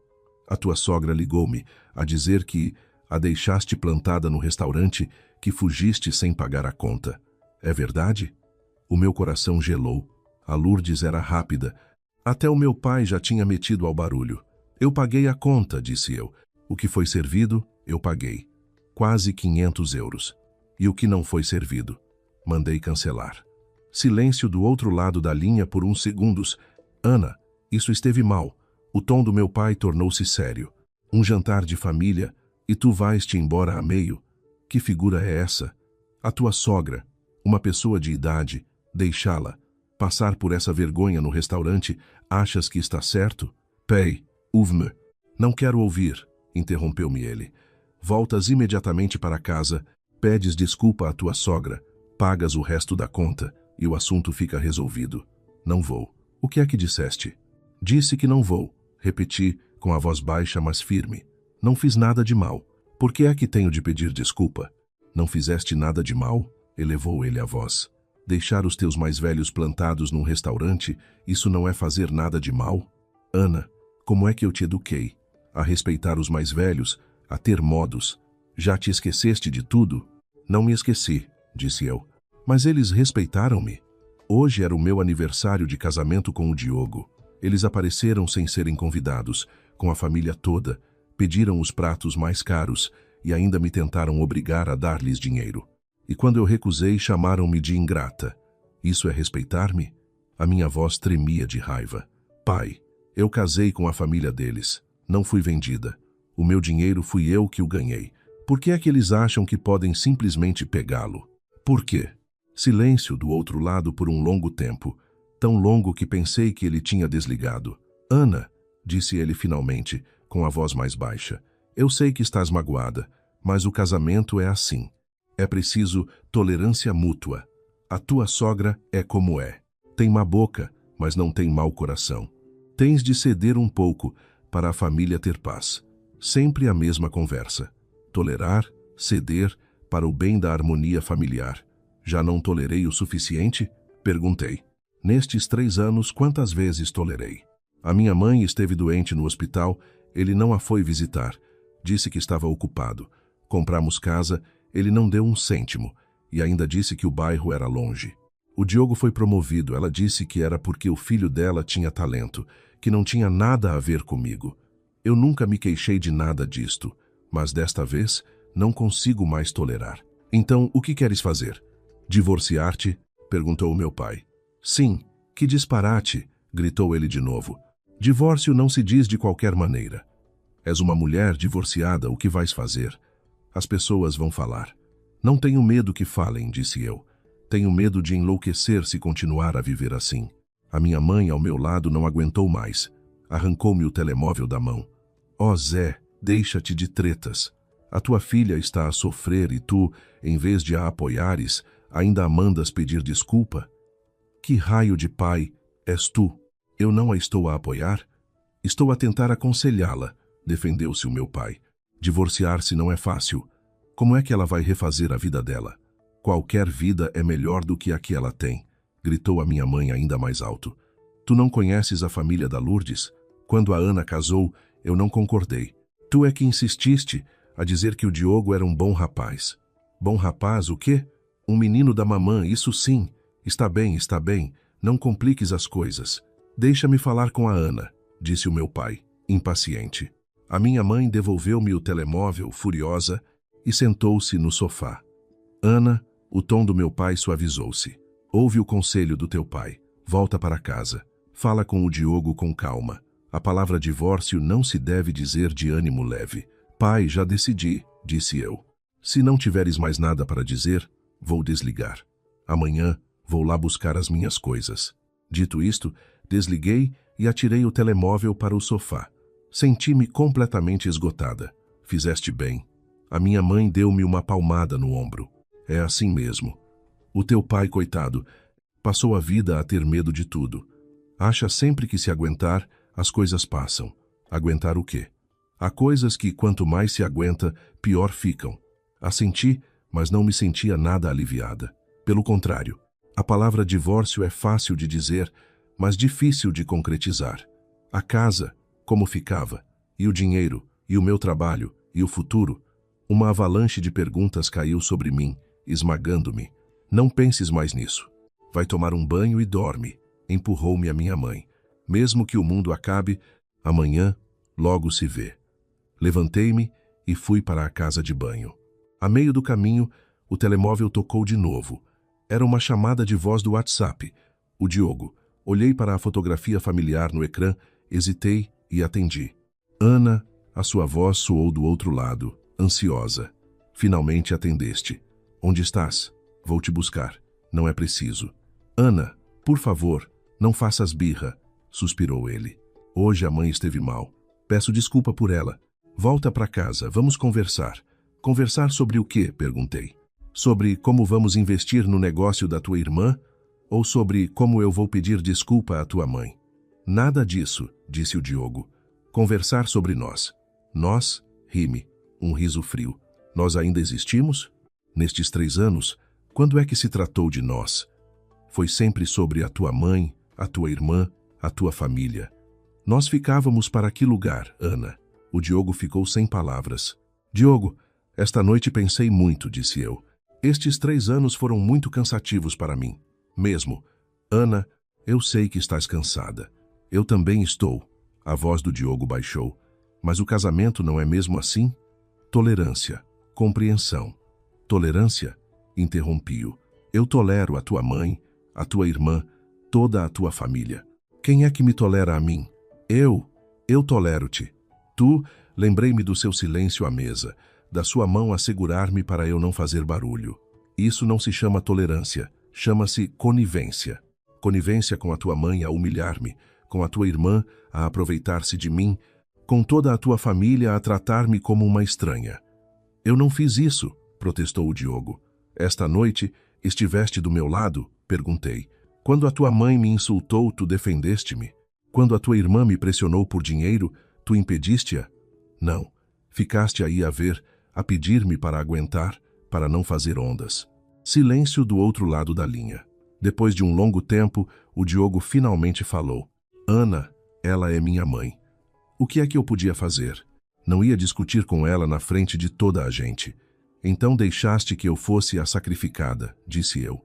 A tua sogra ligou-me a dizer que a deixaste plantada no restaurante, que fugiste sem pagar a conta. É verdade? O meu coração gelou. A Lourdes era rápida. Até o meu pai já tinha metido ao barulho. Eu paguei a conta, disse eu. O que foi servido, eu paguei. Quase 500 euros. E o que não foi servido? Mandei cancelar. Silêncio do outro lado da linha por uns segundos. Ana, isso esteve mal. O tom do meu pai tornou-se sério. Um jantar de família, e tu vais-te embora a meio. Que figura é essa? A tua sogra, uma pessoa de idade, deixá-la passar por essa vergonha no restaurante, achas que está certo? Pei, ouve-me. Não quero ouvir, interrompeu-me ele. Voltas imediatamente para casa, pedes desculpa à tua sogra, pagas o resto da conta e o assunto fica resolvido. Não vou. O que é que disseste? Disse que não vou. Repeti, com a voz baixa, mas firme. Não fiz nada de mal. Por que é que tenho de pedir desculpa? Não fizeste nada de mal? Elevou ele a voz. Deixar os teus mais velhos plantados num restaurante, isso não é fazer nada de mal? Ana, como é que eu te eduquei? A respeitar os mais velhos, a ter modos. Já te esqueceste de tudo? Não me esqueci, disse eu. Mas eles respeitaram-me. Hoje era o meu aniversário de casamento com o Diogo. Eles apareceram sem serem convidados, com a família toda, pediram os pratos mais caros e ainda me tentaram obrigar a dar-lhes dinheiro. E quando eu recusei, chamaram-me de ingrata. Isso é respeitar-me? A minha voz tremia de raiva. Pai, eu casei com a família deles. Não fui vendida. O meu dinheiro fui eu que o ganhei. Por que é que eles acham que podem simplesmente pegá-lo? Por quê? Silêncio do outro lado por um longo tempo. Tão longo que pensei que ele tinha desligado. Ana, disse ele finalmente, com a voz mais baixa. Eu sei que estás magoada, mas o casamento é assim. É preciso tolerância mútua. A tua sogra é como é. Tem má boca, mas não tem mau coração. Tens de ceder um pouco para a família ter paz. Sempre a mesma conversa. Tolerar, ceder, para o bem da harmonia familiar. Já não tolerei o suficiente? Perguntei. Nestes 3 anos, quantas vezes tolerei? A minha mãe esteve doente no hospital, ele não a foi visitar. Disse que estava ocupado. Compramos casa, ele não deu um cêntimo, e ainda disse que o bairro era longe. O Diogo foi promovido, ela disse que era porque o filho dela tinha talento, que não tinha nada a ver comigo. Eu nunca me queixei de nada disto, mas desta vez não consigo mais tolerar. Então, o que queres fazer? Divorciar-te? Perguntou o meu pai. Sim, que disparate, gritou ele de novo. Divórcio não se diz de qualquer maneira. És uma mulher divorciada, o que vais fazer? As pessoas vão falar. Não tenho medo que falem, disse eu. Tenho medo de enlouquecer se continuar a viver assim. A minha mãe, ao meu lado, não aguentou mais. Arrancou-me o telemóvel da mão. Ó Zé, deixa-te de tretas. A tua filha está a sofrer e tu, em vez de a apoiares, ainda a mandas pedir desculpa? Que raio de pai és tu? Eu não a estou a apoiar? Estou a tentar aconselhá-la, defendeu-se o meu pai. Divorciar-se não é fácil. Como é que ela vai refazer a vida dela? Qualquer vida é melhor do que a que ela tem, gritou a minha mãe ainda mais alto. Tu não conheces a família da Lourdes? Quando a Ana casou, eu não concordei. Tu é que insististe a dizer que o Diogo era um bom rapaz. Bom rapaz o quê? Um menino da mamã, isso sim. Está bem, não compliques as coisas. Deixa-me falar com a Ana, disse o meu pai, impaciente. A minha mãe devolveu-me o telemóvel, furiosa, e sentou-se no sofá. Ana, o tom do meu pai suavizou-se. Ouve o conselho do teu pai. Volta para casa. Fala com o Diogo com calma. A palavra divórcio não se deve dizer de ânimo leve. Pai, já decidi, disse eu. Se não tiveres mais nada para dizer, vou desligar. Amanhã vou lá buscar as minhas coisas. Dito isto, desliguei e atirei o telemóvel para o sofá. Senti-me completamente esgotada. Fizeste bem. A minha mãe deu-me uma palmada no ombro. É assim mesmo. O teu pai, coitado, passou a vida a ter medo de tudo. Acha sempre que se aguentar, as coisas passam. Aguentar o quê? Há coisas que, quanto mais se aguenta, pior ficam. Assenti, mas não me sentia nada aliviada. Pelo contrário, a palavra divórcio é fácil de dizer, mas difícil de concretizar. A casa, como ficava? E o dinheiro? E o meu trabalho? E o futuro? Uma avalanche de perguntas caiu sobre mim, esmagando-me. Não penses mais nisso. Vai tomar um banho e dorme, empurrou-me a minha mãe. Mesmo que o mundo acabe, amanhã logo se vê. Levantei-me e fui para a casa de banho. A meio do caminho, o telemóvel tocou de novo. Era uma chamada de voz do WhatsApp. O Diogo. Olhei para a fotografia familiar no ecrã, hesitei e atendi. Ana, a sua voz soou do outro lado, ansiosa. Finalmente atendeste. Onde estás? Vou te buscar. Não é preciso. Ana, por favor, não faças birra, suspirou ele. Hoje a mãe esteve mal. Peço desculpa por ela. Volta para casa, vamos conversar. Conversar sobre o quê? Perguntei. Sobre como vamos investir no negócio da tua irmã? Ou sobre como eu vou pedir desculpa à tua mãe. Nada disso, disse o Diogo. Conversar sobre nós. Nós, ri-me, um riso frio. Nós ainda existimos? Nestes 3 anos, quando é que se tratou de nós? Foi sempre sobre a tua mãe, a tua irmã, a tua família. Nós ficávamos para que lugar, Ana? O Diogo ficou sem palavras. Diogo, esta noite pensei muito, disse eu. Estes 3 anos foram muito cansativos para mim. Mesmo. Ana, eu sei que estás cansada. Eu também estou. A voz do Diogo baixou. Mas o casamento não é mesmo assim? Tolerância. Compreensão. Tolerância? Interrompi-o. Eu tolero a tua mãe, a tua irmã, toda a tua família. Quem é que me tolera a mim? Eu tolero-te. Tu, lembrei-me do seu silêncio à mesa, da sua mão a segurar-me para eu não fazer barulho. Isso não se chama tolerância, chama-se conivência. Conivência com a tua mãe a humilhar-me, com a tua irmã a aproveitar-se de mim, com toda a tua família a tratar-me como uma estranha. Eu não fiz isso, protestou o Diogo. Esta noite, estiveste do meu lado? Perguntei. Quando a tua mãe me insultou, tu defendeste-me. Quando a tua irmã me pressionou por dinheiro, tu impediste-a? Não. Ficaste aí a ver, a pedir-me para aguentar, para não fazer ondas. Silêncio do outro lado da linha. Depois de um longo tempo, o Diogo finalmente falou. Ana, ela é minha mãe. O que é que eu podia fazer? Não ia discutir com ela na frente de toda a gente. Então deixaste que eu fosse a sacrificada, disse eu.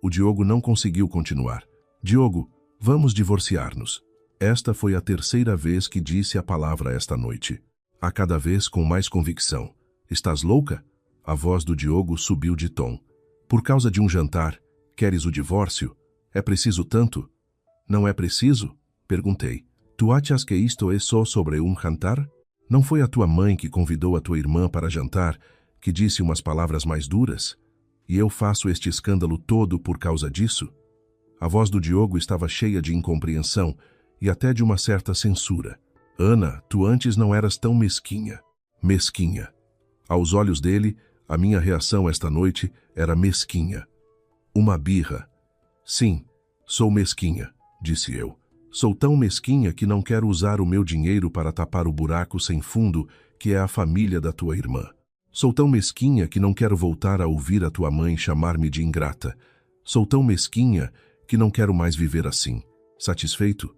O Diogo não conseguiu continuar. Diogo, vamos divorciar-nos. Esta foi a 3ª vez que disse a palavra esta noite. A cada vez com mais convicção. Estás louca? A voz do Diogo subiu de tom. Por causa de um jantar, queres o divórcio? É preciso tanto? Não é preciso? Perguntei. Tu achas que isto é só sobre um jantar? Não foi a tua mãe que convidou a tua irmã para jantar, que disse umas palavras mais duras? E eu faço este escândalo todo por causa disso? A voz do Diogo estava cheia de incompreensão e até de uma certa censura. Ana, tu antes não eras tão mesquinha. Mesquinha. Aos olhos dele, a minha reação esta noite era mesquinha. Uma birra. Sim, sou mesquinha, disse eu. Sou tão mesquinha que não quero usar o meu dinheiro para tapar o buraco sem fundo que é a família da tua irmã. Sou tão mesquinha que não quero voltar a ouvir a tua mãe chamar-me de ingrata. Sou tão mesquinha que não quero mais viver assim. Satisfeito?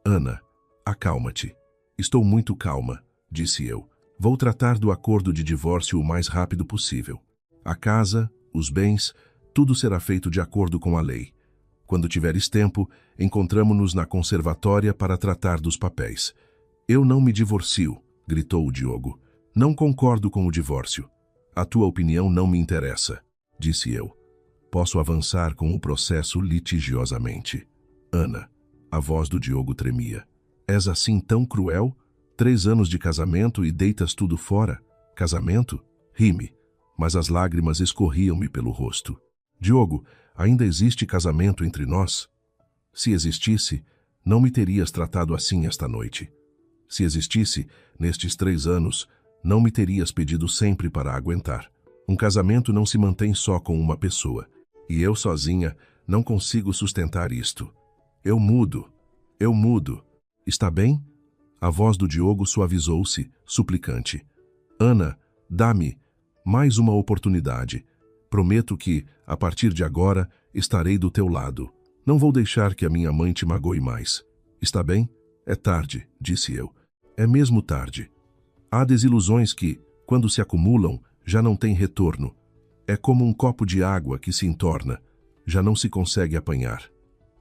Ana, acalma-te. Estou muito calma, disse eu. Vou tratar do acordo de divórcio o mais rápido possível. A casa, os bens, tudo será feito de acordo com a lei. Quando tiveres tempo, encontramo-nos na conservatória para tratar dos papéis. Eu não me divorcio, gritou o Diogo. Não concordo com o divórcio. A tua opinião não me interessa, disse eu. Posso avançar com o processo litigiosamente. Ana, a voz do Diogo tremia. És assim tão cruel? 3 anos de casamento e deitas tudo fora? Casamento? Ri-me, mas as lágrimas escorriam-me pelo rosto. Diogo, ainda existe casamento entre nós? Se existisse, não me terias tratado assim esta noite. Se existisse, nestes 3 anos, não me terias pedido sempre para aguentar. Um casamento não se mantém só com uma pessoa. E eu sozinha não consigo sustentar isto. Eu mudo. Está bem? A voz do Diogo suavizou-se, suplicante. Ana, dá-me mais uma oportunidade. Prometo que, a partir de agora, estarei do teu lado. Não vou deixar que a minha mãe te magoe mais. Está bem? É tarde, disse eu. É mesmo tarde. Há desilusões que, quando se acumulam, já não têm retorno. É como um copo de água que se entorna. Já não se consegue apanhar.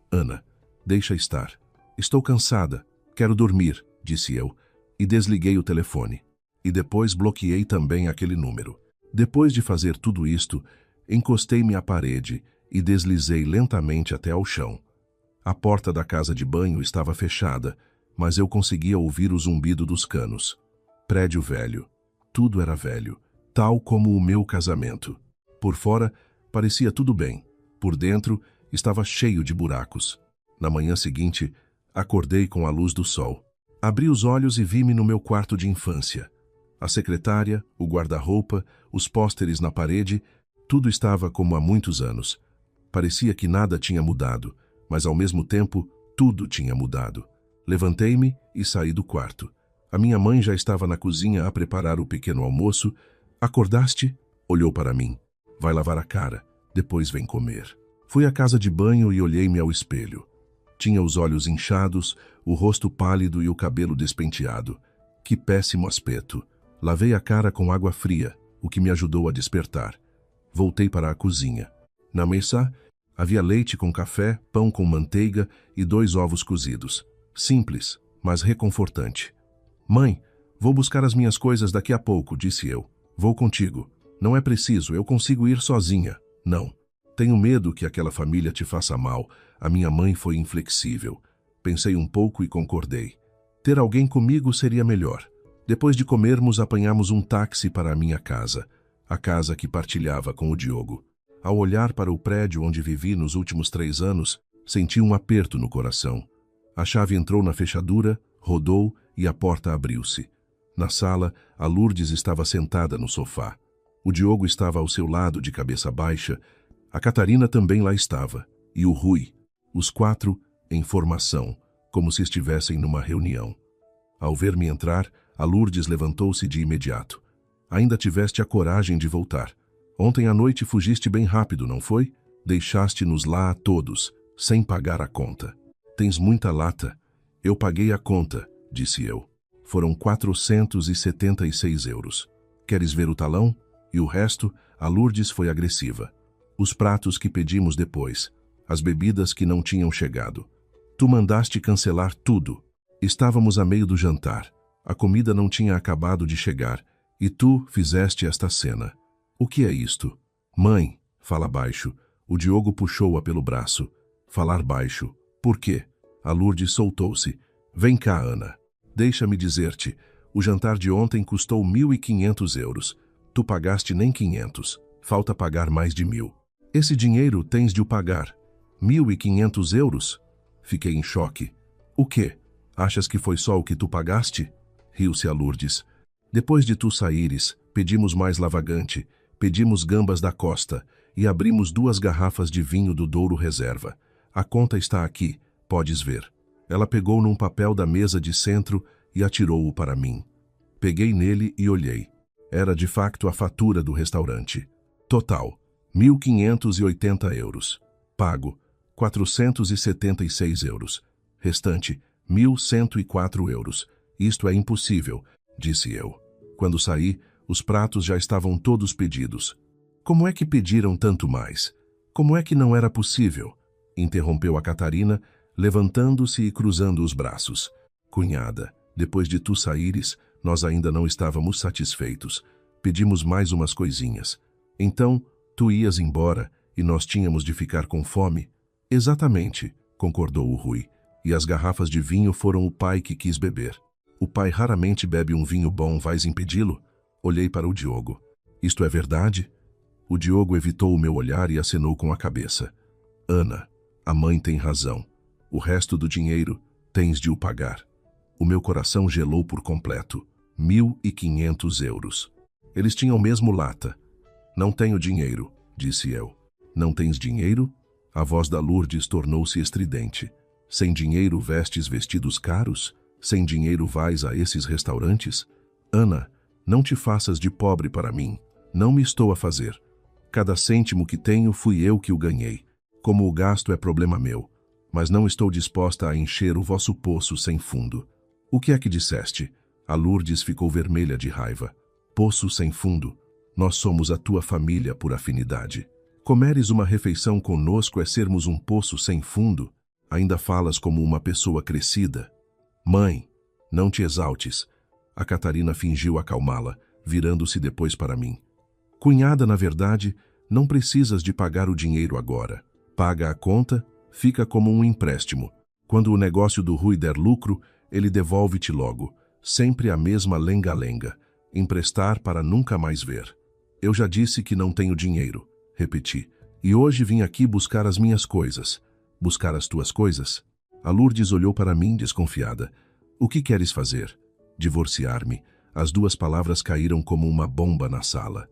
Ana, deixa estar. Estou cansada. Quero dormir, disse eu, e desliguei o telefone. E depois bloqueei também aquele número. Depois de fazer tudo isto, encostei-me à parede e deslizei lentamente até ao chão. A porta da casa de banho estava fechada, mas eu conseguia ouvir o zumbido dos canos. Prédio velho. Tudo era velho, tal como o meu casamento. Por fora, parecia tudo bem. Por dentro, estava cheio de buracos. Na manhã seguinte, acordei com a luz do sol. Abri os olhos e vi-me no meu quarto de infância. A secretária, o guarda-roupa, os pósteres na parede, tudo estava como há muitos anos. Parecia que nada tinha mudado, mas ao mesmo tempo, tudo tinha mudado. Levantei-me e saí do quarto. A minha mãe já estava na cozinha a preparar o pequeno almoço. Acordaste? Olhou para mim. Vai lavar a cara, depois vem comer. Fui à casa de banho e olhei-me ao espelho. Tinha os olhos inchados, o rosto pálido e o cabelo despenteado. Que péssimo aspecto. Lavei a cara com água fria, o que me ajudou a despertar. Voltei para a cozinha. Na mesa, havia leite com café, pão com manteiga e 2 ovos cozidos. Simples, mas reconfortante. Mãe, vou buscar as minhas coisas daqui a pouco, disse eu. Vou contigo. Não é preciso, eu consigo ir sozinha. Não. Tenho medo que aquela família te faça mal. A minha mãe foi inflexível. Pensei um pouco e concordei. Ter alguém comigo seria melhor. Depois de comermos, apanhamos um táxi para a minha casa, a casa que partilhava com o Diogo. Ao olhar para o prédio onde vivi nos últimos 3 anos, senti um aperto no coração. A chave entrou na fechadura, rodou e a porta abriu-se. Na sala, a Lourdes estava sentada no sofá. O Diogo estava ao seu lado, de cabeça baixa. A Catarina também lá estava. E o Rui. Os 4 em formação, como se estivessem numa reunião. Ao ver-me entrar, a Lourdes levantou-se de imediato. Ainda tiveste a coragem de voltar. Ontem à noite fugiste bem rápido, não foi? Deixaste-nos lá a todos, sem pagar a conta. Tens muita lata. Eu paguei a conta, disse eu. Foram 476 euros. Queres ver o talão? E o resto, a Lourdes foi agressiva. Os pratos que pedimos depois, as bebidas que não tinham chegado. Tu mandaste cancelar tudo. Estávamos a meio do jantar. A comida não tinha acabado de chegar, e tu fizeste esta cena. O que é isto? Mãe, fala baixo. O Diogo puxou-a pelo braço. Falar baixo. Por quê? A Lourdes soltou-se. Vem cá, Ana. Deixa-me dizer-te. O jantar de ontem custou 1.500 euros. Tu pagaste nem 500. Falta pagar mais de 1.000. Esse dinheiro tens de o pagar. 1.500 euros? Fiquei em choque. O quê? Achas que foi só o que tu pagaste? Riu-se a Lourdes. Depois de tu saíres, pedimos mais lavagante, pedimos gambas da costa e abrimos 2 garrafas de vinho do Douro Reserva. A conta está aqui, podes ver. Ela pegou num papel da mesa de centro e atirou-o para mim. Peguei nele e olhei. Era de facto a fatura do restaurante. Total, 1.580 euros. Pago, 476 euros. Restante, 1.104 euros. Isto é impossível, disse eu. Quando saí, os pratos já estavam todos pedidos. Como é que pediram tanto mais? Como é que não era possível? Interrompeu a Catarina, levantando-se e cruzando os braços. Cunhada, depois de tu saíres, nós ainda não estávamos satisfeitos. Pedimos mais umas coisinhas. Então, tu ias embora e nós tínhamos de ficar com fome? Exatamente, concordou o Rui. E as garrafas de vinho foram o pai que quis beber. O pai raramente bebe um vinho bom, vais impedi-lo? Olhei para o Diogo. Isto é verdade? O Diogo evitou o meu olhar e acenou com a cabeça. Ana, a mãe tem razão. O resto do dinheiro tens de o pagar. O meu coração gelou por completo. 1.500 euros. Eles tinham mesmo lata. Não tenho dinheiro, disse eu. Não tens dinheiro? A voz da Lourdes tornou-se estridente. Sem dinheiro vestes vestidos caros? Sem dinheiro vais a esses restaurantes? Ana, não te faças de pobre para mim. Não me estou a fazer. Cada cêntimo que tenho fui eu que o ganhei. Como o gasto é problema meu. Mas não estou disposta a encher o vosso poço sem fundo. O que é que disseste? A Lourdes ficou vermelha de raiva. Poço sem fundo. Nós somos a tua família por afinidade. Comeres uma refeição conosco é sermos um poço sem fundo? Ainda falas como uma pessoa crescida. Mãe, não te exaltes. A Catarina fingiu acalmá-la, virando-se depois para mim. Cunhada, na verdade, não precisas de pagar o dinheiro agora. Paga a conta, fica como um empréstimo. Quando o negócio do Rui der lucro, ele devolve-te logo. Sempre a mesma lenga-lenga. Emprestar para nunca mais ver. Eu já disse que não tenho dinheiro, repeti. E hoje vim aqui buscar as minhas coisas. Buscar as tuas coisas? A Lourdes olhou para mim desconfiada. O que queres fazer? Divorciar-me. As 2 palavras caíram como uma bomba na sala.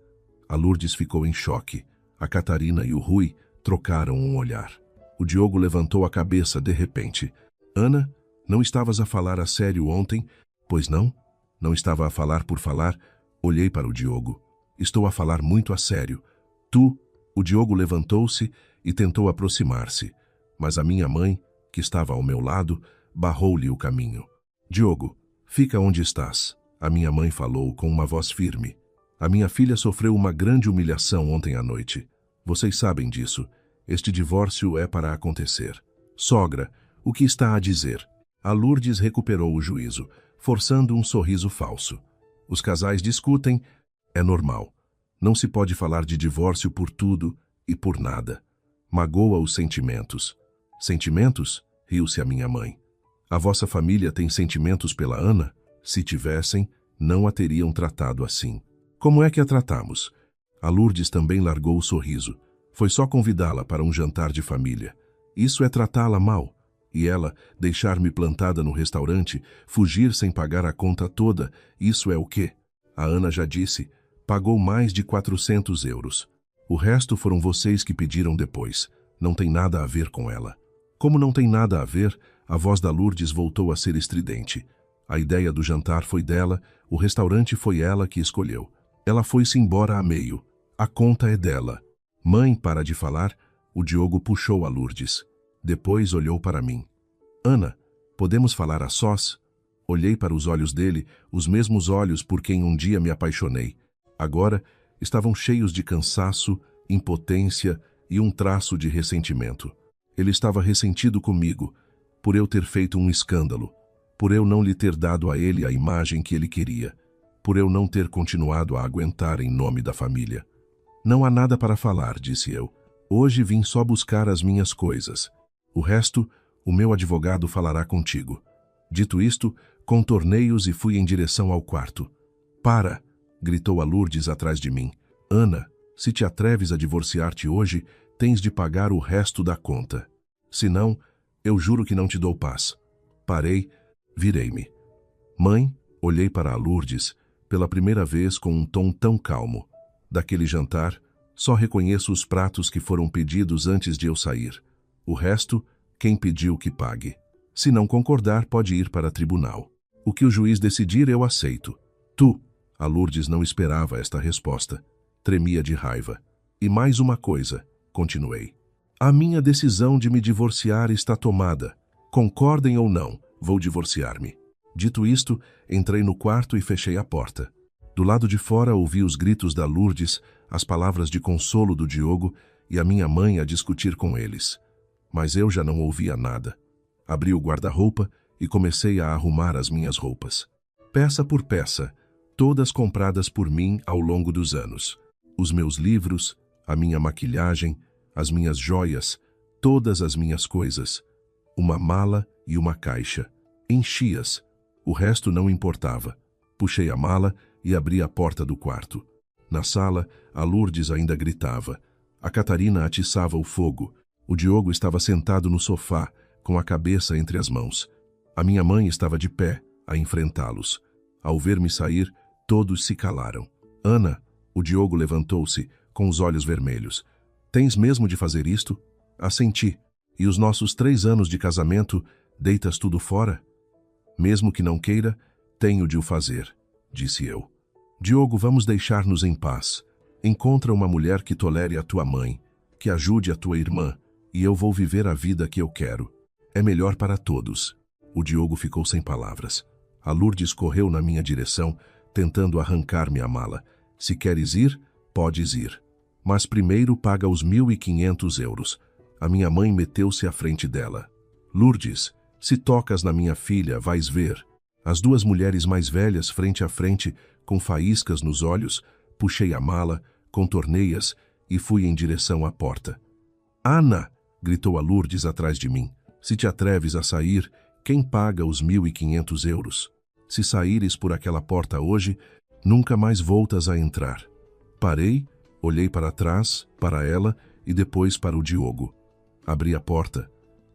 A Lourdes ficou em choque. A Catarina e o Rui Trocaram um olhar. O Diogo levantou a cabeça de repente. Ana, não estavas a falar a sério ontem? Pois não? Não estava a falar por falar. Olhei para o Diogo. Estou a falar muito a sério. Tu... O Diogo levantou-se e tentou aproximar-se, mas a minha mãe, que estava ao meu lado, barrou-lhe o caminho. Diogo, fica onde estás, a minha mãe falou com uma voz firme. A minha filha sofreu uma grande humilhação ontem à noite. Vocês sabem disso. Este divórcio é para acontecer. Sogra, o que está a dizer? A Lourdes recuperou o juízo, forçando um sorriso falso. Os casais discutem. É normal. Não se pode falar de divórcio por tudo e por nada. Magoa os sentimentos. Sentimentos? Riu-se a minha mãe. A vossa família tem sentimentos pela Ana? Se tivessem, não a teriam tratado assim. Como é que a tratamos? A Lourdes também largou o sorriso. Foi só convidá-la para um jantar de família. Isso é tratá-la mal. E ela, deixar-me plantada no restaurante, fugir sem pagar a conta toda, isso é o quê? A Ana já disse, pagou mais de 400 euros. O resto foram vocês que pediram depois. Não tem nada a ver com ela. Como não tem nada a ver, a voz da Lourdes voltou a ser estridente. A ideia do jantar foi dela, o restaurante foi ela que escolheu. Ela foi-se embora a meio. A conta é dela. Mãe, para de falar. O Diogo puxou a Lourdes. Depois olhou para mim. Ana, podemos falar a sós? Olhei para os olhos dele, os mesmos olhos por quem um dia me apaixonei. Agora, estavam cheios de cansaço, impotência e um traço de ressentimento. Ele estava ressentido comigo, por eu ter feito um escândalo, por eu não lhe ter dado a ele a imagem que ele queria, por eu não ter continuado a aguentar em nome da família. Não há nada para falar, disse eu. Hoje vim só buscar as minhas coisas. O resto, o meu advogado falará contigo. Dito isto, contornei-os e fui em direção ao quarto. Para! Gritou a Lourdes atrás de mim. Ana, se te atreves a divorciar-te hoje, tens de pagar o resto da conta. Se não, eu juro que não te dou paz. Parei, virei-me. Mãe, olhei para a Lourdes, pela primeira vez com um tom tão calmo. Daquele jantar, só reconheço os pratos que foram pedidos antes de eu sair. O resto, quem pediu que pague. Se não concordar, pode ir para tribunal. O que o juiz decidir, eu aceito. Tu... A Lourdes não esperava esta resposta. Tremia de raiva. E mais uma coisa, continuei. A minha decisão de me divorciar está tomada. Concordem ou não, vou divorciar-me. Dito isto, entrei no quarto e fechei a porta. Do lado de fora ouvi os gritos da Lourdes, as palavras de consolo do Diogo e a minha mãe a discutir com eles. Mas eu já não ouvia nada. Abri o guarda-roupa e comecei a arrumar as minhas roupas. Peça por peça, todas compradas por mim ao longo dos anos. Os meus livros, a minha maquilhagem, as minhas joias, todas as minhas coisas. Uma mala e uma caixa. Enchi-as. O resto não importava. Puxei a mala e abri a porta do quarto. Na sala, a Lourdes ainda gritava. A Catarina atiçava o fogo. O Diogo estava sentado no sofá, com a cabeça entre as mãos. A minha mãe estava de pé, a enfrentá-los. Ao ver-me sair, todos se calaram. Ana, o Diogo levantou-se, com os olhos vermelhos. Tens mesmo de fazer isto? Assenti. E os nossos 3 anos de casamento, deitas tudo fora? Mesmo que não queira, tenho de o fazer, disse eu. Diogo, vamos deixar-nos em paz. Encontra uma mulher que tolere a tua mãe, que ajude a tua irmã, e eu vou viver a vida que eu quero. É melhor para todos. O Diogo ficou sem palavras. A Lourdes correu na minha direção, tentando arrancar-me a mala. Se queres ir, podes ir. Mas primeiro paga os 1.500 euros. A minha mãe meteu-se à frente dela. Lourdes, se tocas na minha filha, vais ver. As 2 mulheres mais velhas, frente a frente, com faíscas nos olhos, puxei a mala, contornei-as e fui em direção à porta. Ana! Gritou a Lourdes atrás de mim. Se te atreves a sair, quem paga os 1.500 euros? Se saíres por aquela porta hoje, nunca mais voltas a entrar. Parei, olhei para trás, para ela e depois para o Diogo. Abri a porta.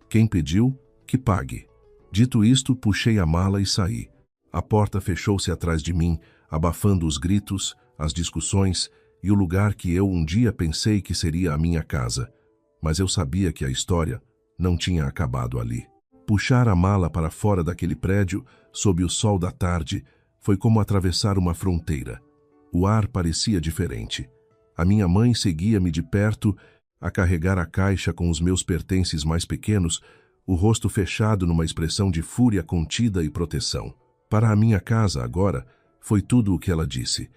Quem pediu, que pague. Dito isto, puxei a mala e saí. A porta fechou-se atrás de mim, abafando os gritos, as discussões e o lugar que eu um dia pensei que seria a minha casa. mas eu sabia que a história não tinha acabado ali. Puxar a mala para fora daquele prédio, sob o sol da tarde, foi como atravessar uma fronteira. O ar parecia diferente. A minha mãe seguia-me de perto, a carregar a caixa com os meus pertences mais pequenos, o rosto fechado numa expressão de fúria contida e proteção. Para a minha casa, agora, foi tudo o que ela disse.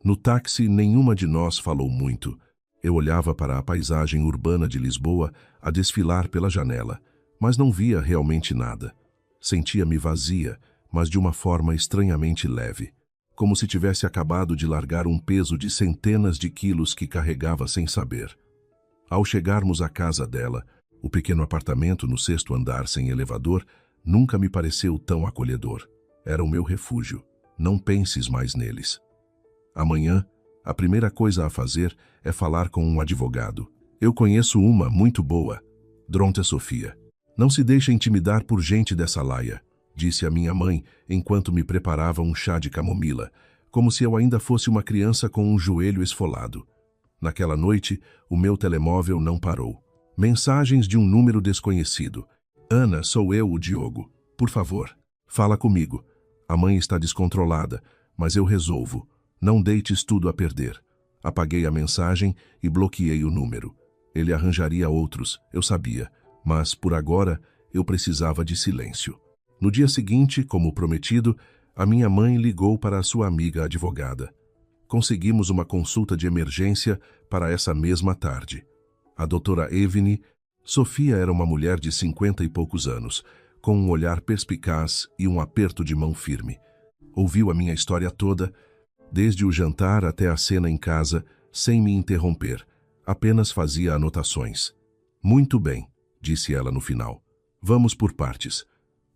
No táxi, nenhuma de nós falou muito. Eu olhava para a paisagem urbana de Lisboa a desfilar pela janela, mas não via realmente nada. Sentia-me vazia, mas de uma forma estranhamente leve, como se tivesse acabado de largar um peso de centenas de quilos que carregava sem saber. Ao chegarmos à casa dela, o pequeno apartamento no 6º andar sem elevador nunca me pareceu tão acolhedor. Era o meu refúgio. Não penses mais neles. Amanhã, a primeira coisa a fazer é falar com um advogado. Eu conheço uma muito boa, Dronte Sofia. Não se deixe intimidar por gente dessa laia, disse a minha mãe enquanto me preparava um chá de camomila, como se eu ainda fosse uma criança com um joelho esfolado. Naquela noite, o meu telemóvel não parou. Mensagens de um número desconhecido. Ana, sou eu, o Diogo. Por favor, fala comigo. A mãe está descontrolada, mas eu resolvo. Não deites tudo a perder. Apaguei a mensagem e bloqueei o número. Ele arranjaria outros, eu sabia, mas, por agora, eu precisava de silêncio. No dia seguinte, como prometido, a minha mãe ligou para a sua amiga advogada. Conseguimos uma consulta de emergência para essa mesma tarde. A doutora Evne, Sofia era uma mulher de 50 e poucos anos, com um olhar perspicaz e um aperto de mão firme. Ouviu a minha história toda, desde o jantar até a cena em casa, sem me interromper. Apenas fazia anotações. Muito bem, disse ela no final. Vamos por partes.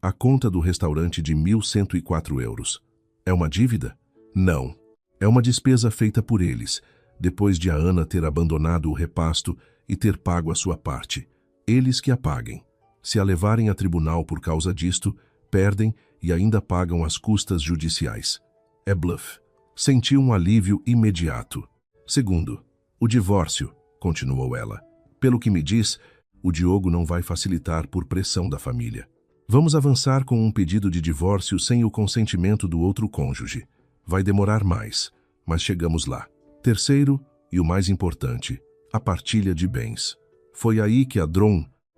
A conta do restaurante de 1.104 euros. É uma dívida? Não. É uma despesa feita por eles, depois de a Ana ter abandonado o repasto e ter pago a sua parte. Eles que a paguem. Se a levarem a tribunal por causa disto, perdem e ainda pagam as custas judiciais. É bluff. Senti um alívio imediato. Segundo, o divórcio, continuou ela. Pelo que me diz, o Diogo não vai facilitar por pressão da família. Vamos avançar com um pedido de divórcio sem o consentimento do outro cônjuge. Vai demorar mais, mas chegamos lá. Terceiro, e o mais importante, a partilha de bens. Foi aí que a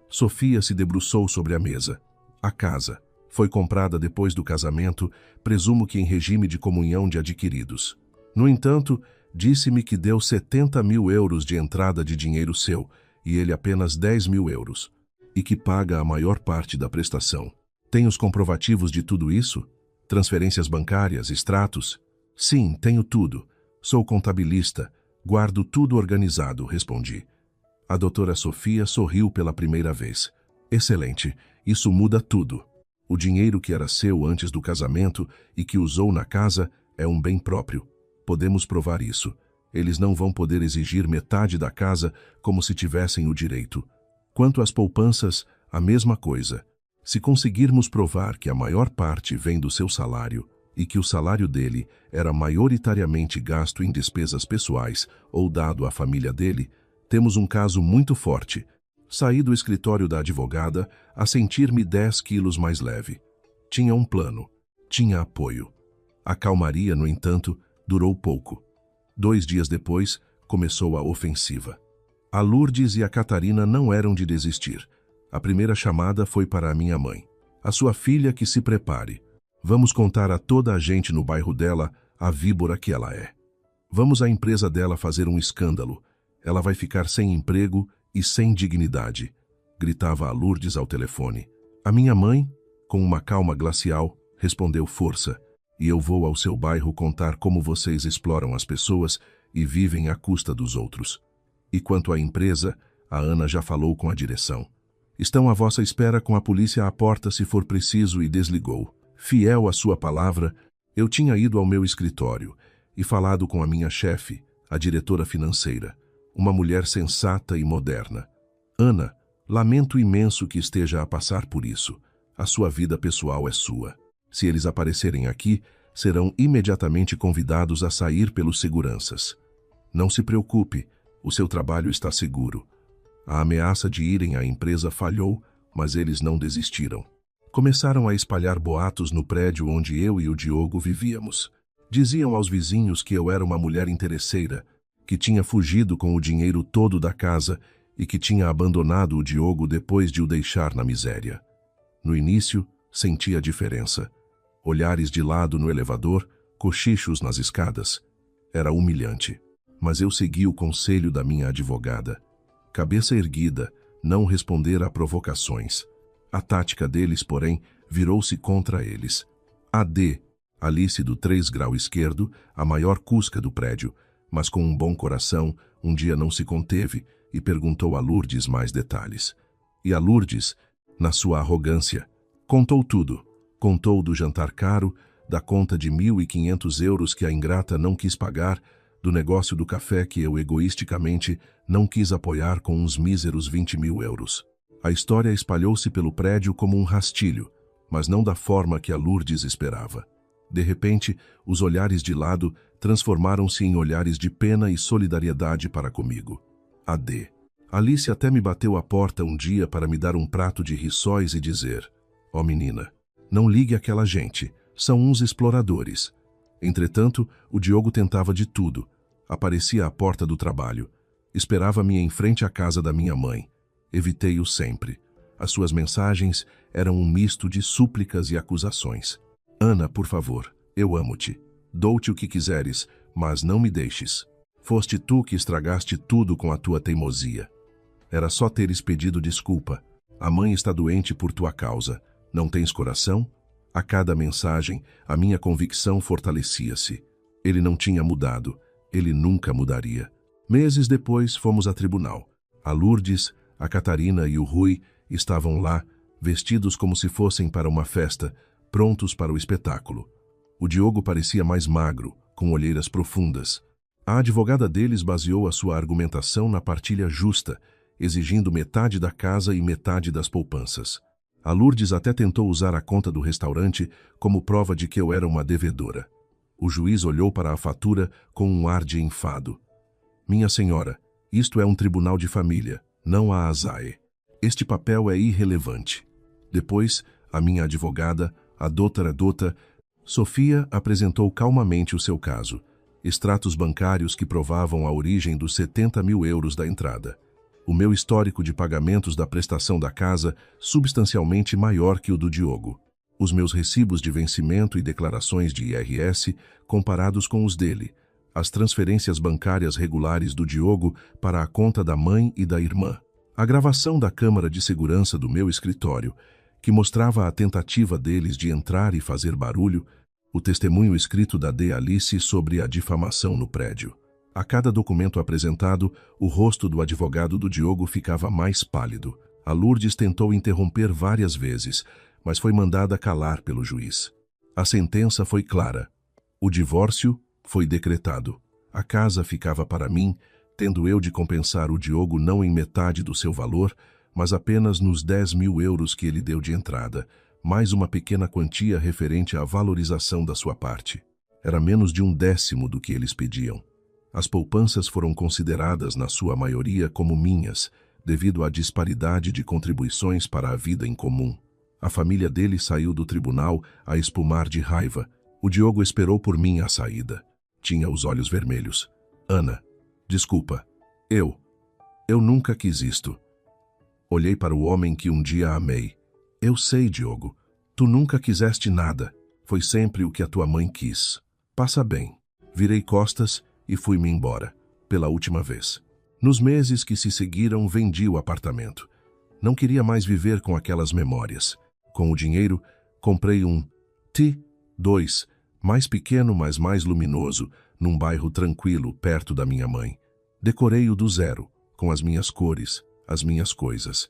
Sofia se debruçou sobre a mesa. A casa foi comprada depois do casamento, presumo que em regime de comunhão de adquiridos. No entanto, disse-me que deu 70.000 euros de entrada de dinheiro seu e ele apenas 10.000 euros, e que paga a maior parte da prestação. Tem os comprovativos de tudo isso? Transferências bancárias, extratos? Sim, tenho tudo. Sou contabilista. Guardo tudo organizado, respondi. A doutora Sofia sorriu pela primeira vez. Excelente, isso muda tudo. O dinheiro que era seu antes do casamento e que usou na casa é um bem próprio. Podemos provar isso. Eles não vão poder exigir metade da casa como se tivessem o direito. Quanto às poupanças, a mesma coisa. Se conseguirmos provar que a maior parte vem do seu salário e que o salário dele era maioritariamente gasto em despesas pessoais ou dado à família dele, temos um caso muito forte. Saí do escritório da advogada a sentir-me 10 quilos mais leve. Tinha um plano. Tinha apoio. A calmaria, no entanto, durou pouco. 2 dias depois, começou a ofensiva. A Lourdes e a Catarina não eram de desistir. A primeira chamada foi para a minha mãe. A sua filha que se prepare. Vamos contar a toda a gente no bairro dela a víbora que ela é. Vamos à empresa dela fazer um escândalo. Ela vai ficar sem emprego e sem dignidade, gritava a Lourdes ao telefone. A minha mãe, com uma calma glacial, respondeu: força, e eu vou ao seu bairro contar como vocês exploram as pessoas e vivem à custa dos outros. E quanto à empresa, a Ana já falou com a direção. Estão à vossa espera com a polícia à porta se for preciso, e desligou. Fiel à sua palavra, eu tinha ido ao meu escritório e falado com a minha chefe, a diretora financeira, uma mulher sensata e moderna. Ana, lamento imenso que esteja a passar por isso. A sua vida pessoal é sua. Se eles aparecerem aqui, serão imediatamente convidados a sair pelos seguranças. Não se preocupe, o seu trabalho está seguro. A ameaça de irem à empresa falhou, mas eles não desistiram. Começaram a espalhar boatos no prédio onde eu e o Diogo vivíamos. Diziam aos vizinhos que eu era uma mulher interesseira, que tinha fugido com o dinheiro todo da casa e que tinha abandonado o Diogo depois de o deixar na miséria. No início, senti a diferença. Olhares de lado no elevador, cochichos nas escadas. Era humilhante. Mas eu segui o conselho da minha advogada. Cabeça erguida, não responder a provocações. A tática deles, porém, virou-se contra eles. A D, Alice do 3 grau esquerdo, a maior cusca do prédio, mas com um bom coração, um dia não se conteve e perguntou a Lourdes mais detalhes. E a Lourdes, na sua arrogância, contou tudo. Contou do jantar caro, da conta de 1.500 euros que a ingrata não quis pagar, do negócio do café que eu egoisticamente não quis apoiar com uns míseros 20.000 euros. A história espalhou-se pelo prédio como um rastilho, mas não da forma que a Lourdes esperava. De repente, os olhares de lado transformaram-se em olhares de pena e solidariedade para comigo. A D. Alice até me bateu à porta um dia para me dar um prato de rissóis e dizer: "Ó menina, não ligue àquela gente, são uns exploradores." Entretanto, o Diogo tentava de tudo. Aparecia à porta do trabalho. Esperava-me em frente à casa da minha mãe. Evitei-o sempre. As suas mensagens eram um misto de súplicas e acusações. "Ana, por favor, eu amo-te. Dou-te o que quiseres, mas não me deixes. Foste tu que estragaste tudo com a tua teimosia. Era só teres pedido desculpa. A mãe está doente por tua causa. Não tens coração?" A cada mensagem, a minha convicção fortalecia-se. Ele não tinha mudado. Ele nunca mudaria. Meses depois, fomos a tribunal. A Lourdes, a Catarina e o Rui estavam lá, vestidos como se fossem para uma festa, prontos para o espetáculo. O Diogo parecia mais magro, com olheiras profundas. A advogada deles baseou a sua argumentação na partilha justa, exigindo metade da casa e metade das poupanças. A Lourdes até tentou usar a conta do restaurante como prova de que eu era uma devedora. O juiz olhou para a fatura com um ar de enfado. "Minha senhora, isto é um tribunal de família, não a ASAE. Este papel é irrelevante." Depois, a minha advogada, a doutora Sofia, apresentou calmamente o seu caso. Extratos bancários que provavam a origem dos 70.000 euros da entrada. O meu histórico de pagamentos da prestação da casa substancialmente maior que o do Diogo. Os meus recibos de vencimento e declarações de IRS comparados com os dele. As transferências bancárias regulares do Diogo para a conta da mãe e da irmã. A gravação da câmara de segurança do meu escritório, que mostrava a tentativa deles de entrar e fazer barulho, o testemunho escrito da D. Alice sobre a difamação no prédio. A cada documento apresentado, o rosto do advogado do Diogo ficava mais pálido. A Lourdes tentou interromper várias vezes, mas foi mandada calar pelo juiz. A sentença foi clara. O divórcio foi decretado. A casa ficava para mim, tendo eu de compensar o Diogo não em metade do seu valor, mas apenas nos 10.000 euros que ele deu de entrada, mais uma pequena quantia referente à valorização da sua parte. Era menos de 1/10 do que eles pediam. As poupanças foram consideradas, na sua maioria, como minhas, devido à disparidade de contribuições para a vida em comum. A família dele saiu do tribunal a espumar de raiva. O Diogo esperou por mim à saída. Tinha os olhos vermelhos. "Ana, desculpa. Eu nunca quis isto." Olhei para o homem que um dia amei. "Eu sei, Diogo. Tu nunca quiseste nada. Foi sempre o que a tua mãe quis. Passa bem." Virei costas e fui-me embora, pela última vez. Nos meses que se seguiram, vendi o apartamento. Não queria mais viver com aquelas memórias. Com o dinheiro, comprei um T2, mais pequeno, mas mais luminoso, num bairro tranquilo, perto da minha mãe. Decorei-o do zero, com as minhas cores, as minhas coisas.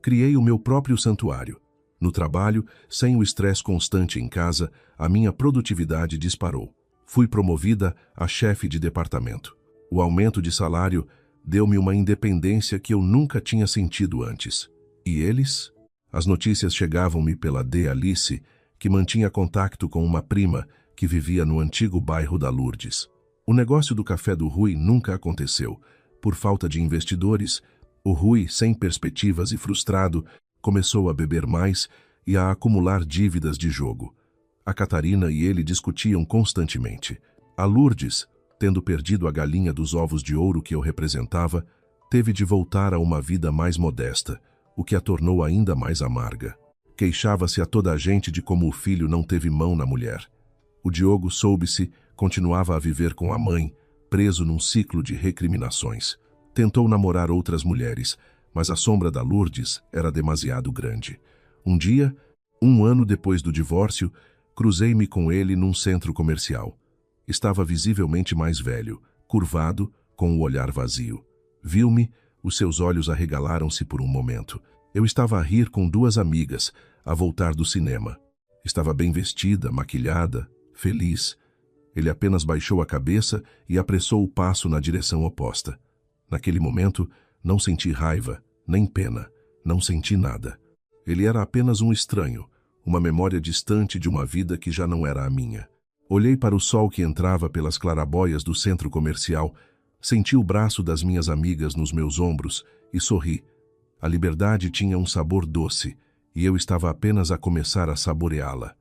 Criei o meu próprio santuário. No trabalho, sem o estresse constante em casa, a minha produtividade disparou. Fui promovida a chefe de departamento. O aumento de salário deu-me uma independência que eu nunca tinha sentido antes. E eles? As notícias chegavam-me pela D. Alice, que mantinha contato com uma prima que vivia no antigo bairro da Lourdes. O negócio do café do Rui nunca aconteceu, por falta de investidores O Rui, sem perspectivas e frustrado, começou a beber mais e a acumular dívidas de jogo. A Catarina e ele discutiam constantemente. A Lourdes, tendo perdido a galinha dos ovos de ouro que eu representava, teve de voltar a uma vida mais modesta, o que a tornou ainda mais amarga. Queixava-se a toda a gente de como o filho não teve mão na mulher. O Diogo, soube-se, continuava a viver com a mãe, preso num ciclo de recriminações. Tentou namorar outras mulheres, mas a sombra da Lourdes era demasiado grande. Um dia, 1 ano depois do divórcio, cruzei-me com ele num centro comercial. Estava visivelmente mais velho, curvado, com o olhar vazio. Viu-me, os seus olhos arregalaram-se por um momento. Eu estava a rir com 2 amigas, a voltar do cinema. Estava bem vestida, maquilhada, feliz. Ele apenas baixou a cabeça e apressou o passo na direção oposta. Naquele momento, não senti raiva, nem pena, não senti nada. Ele era apenas um estranho, uma memória distante de uma vida que já não era a minha. Olhei para o sol que entrava pelas clarabóias do centro comercial, senti o braço das minhas amigas nos meus ombros e sorri. A liberdade tinha um sabor doce, e eu estava apenas a começar a saboreá-la.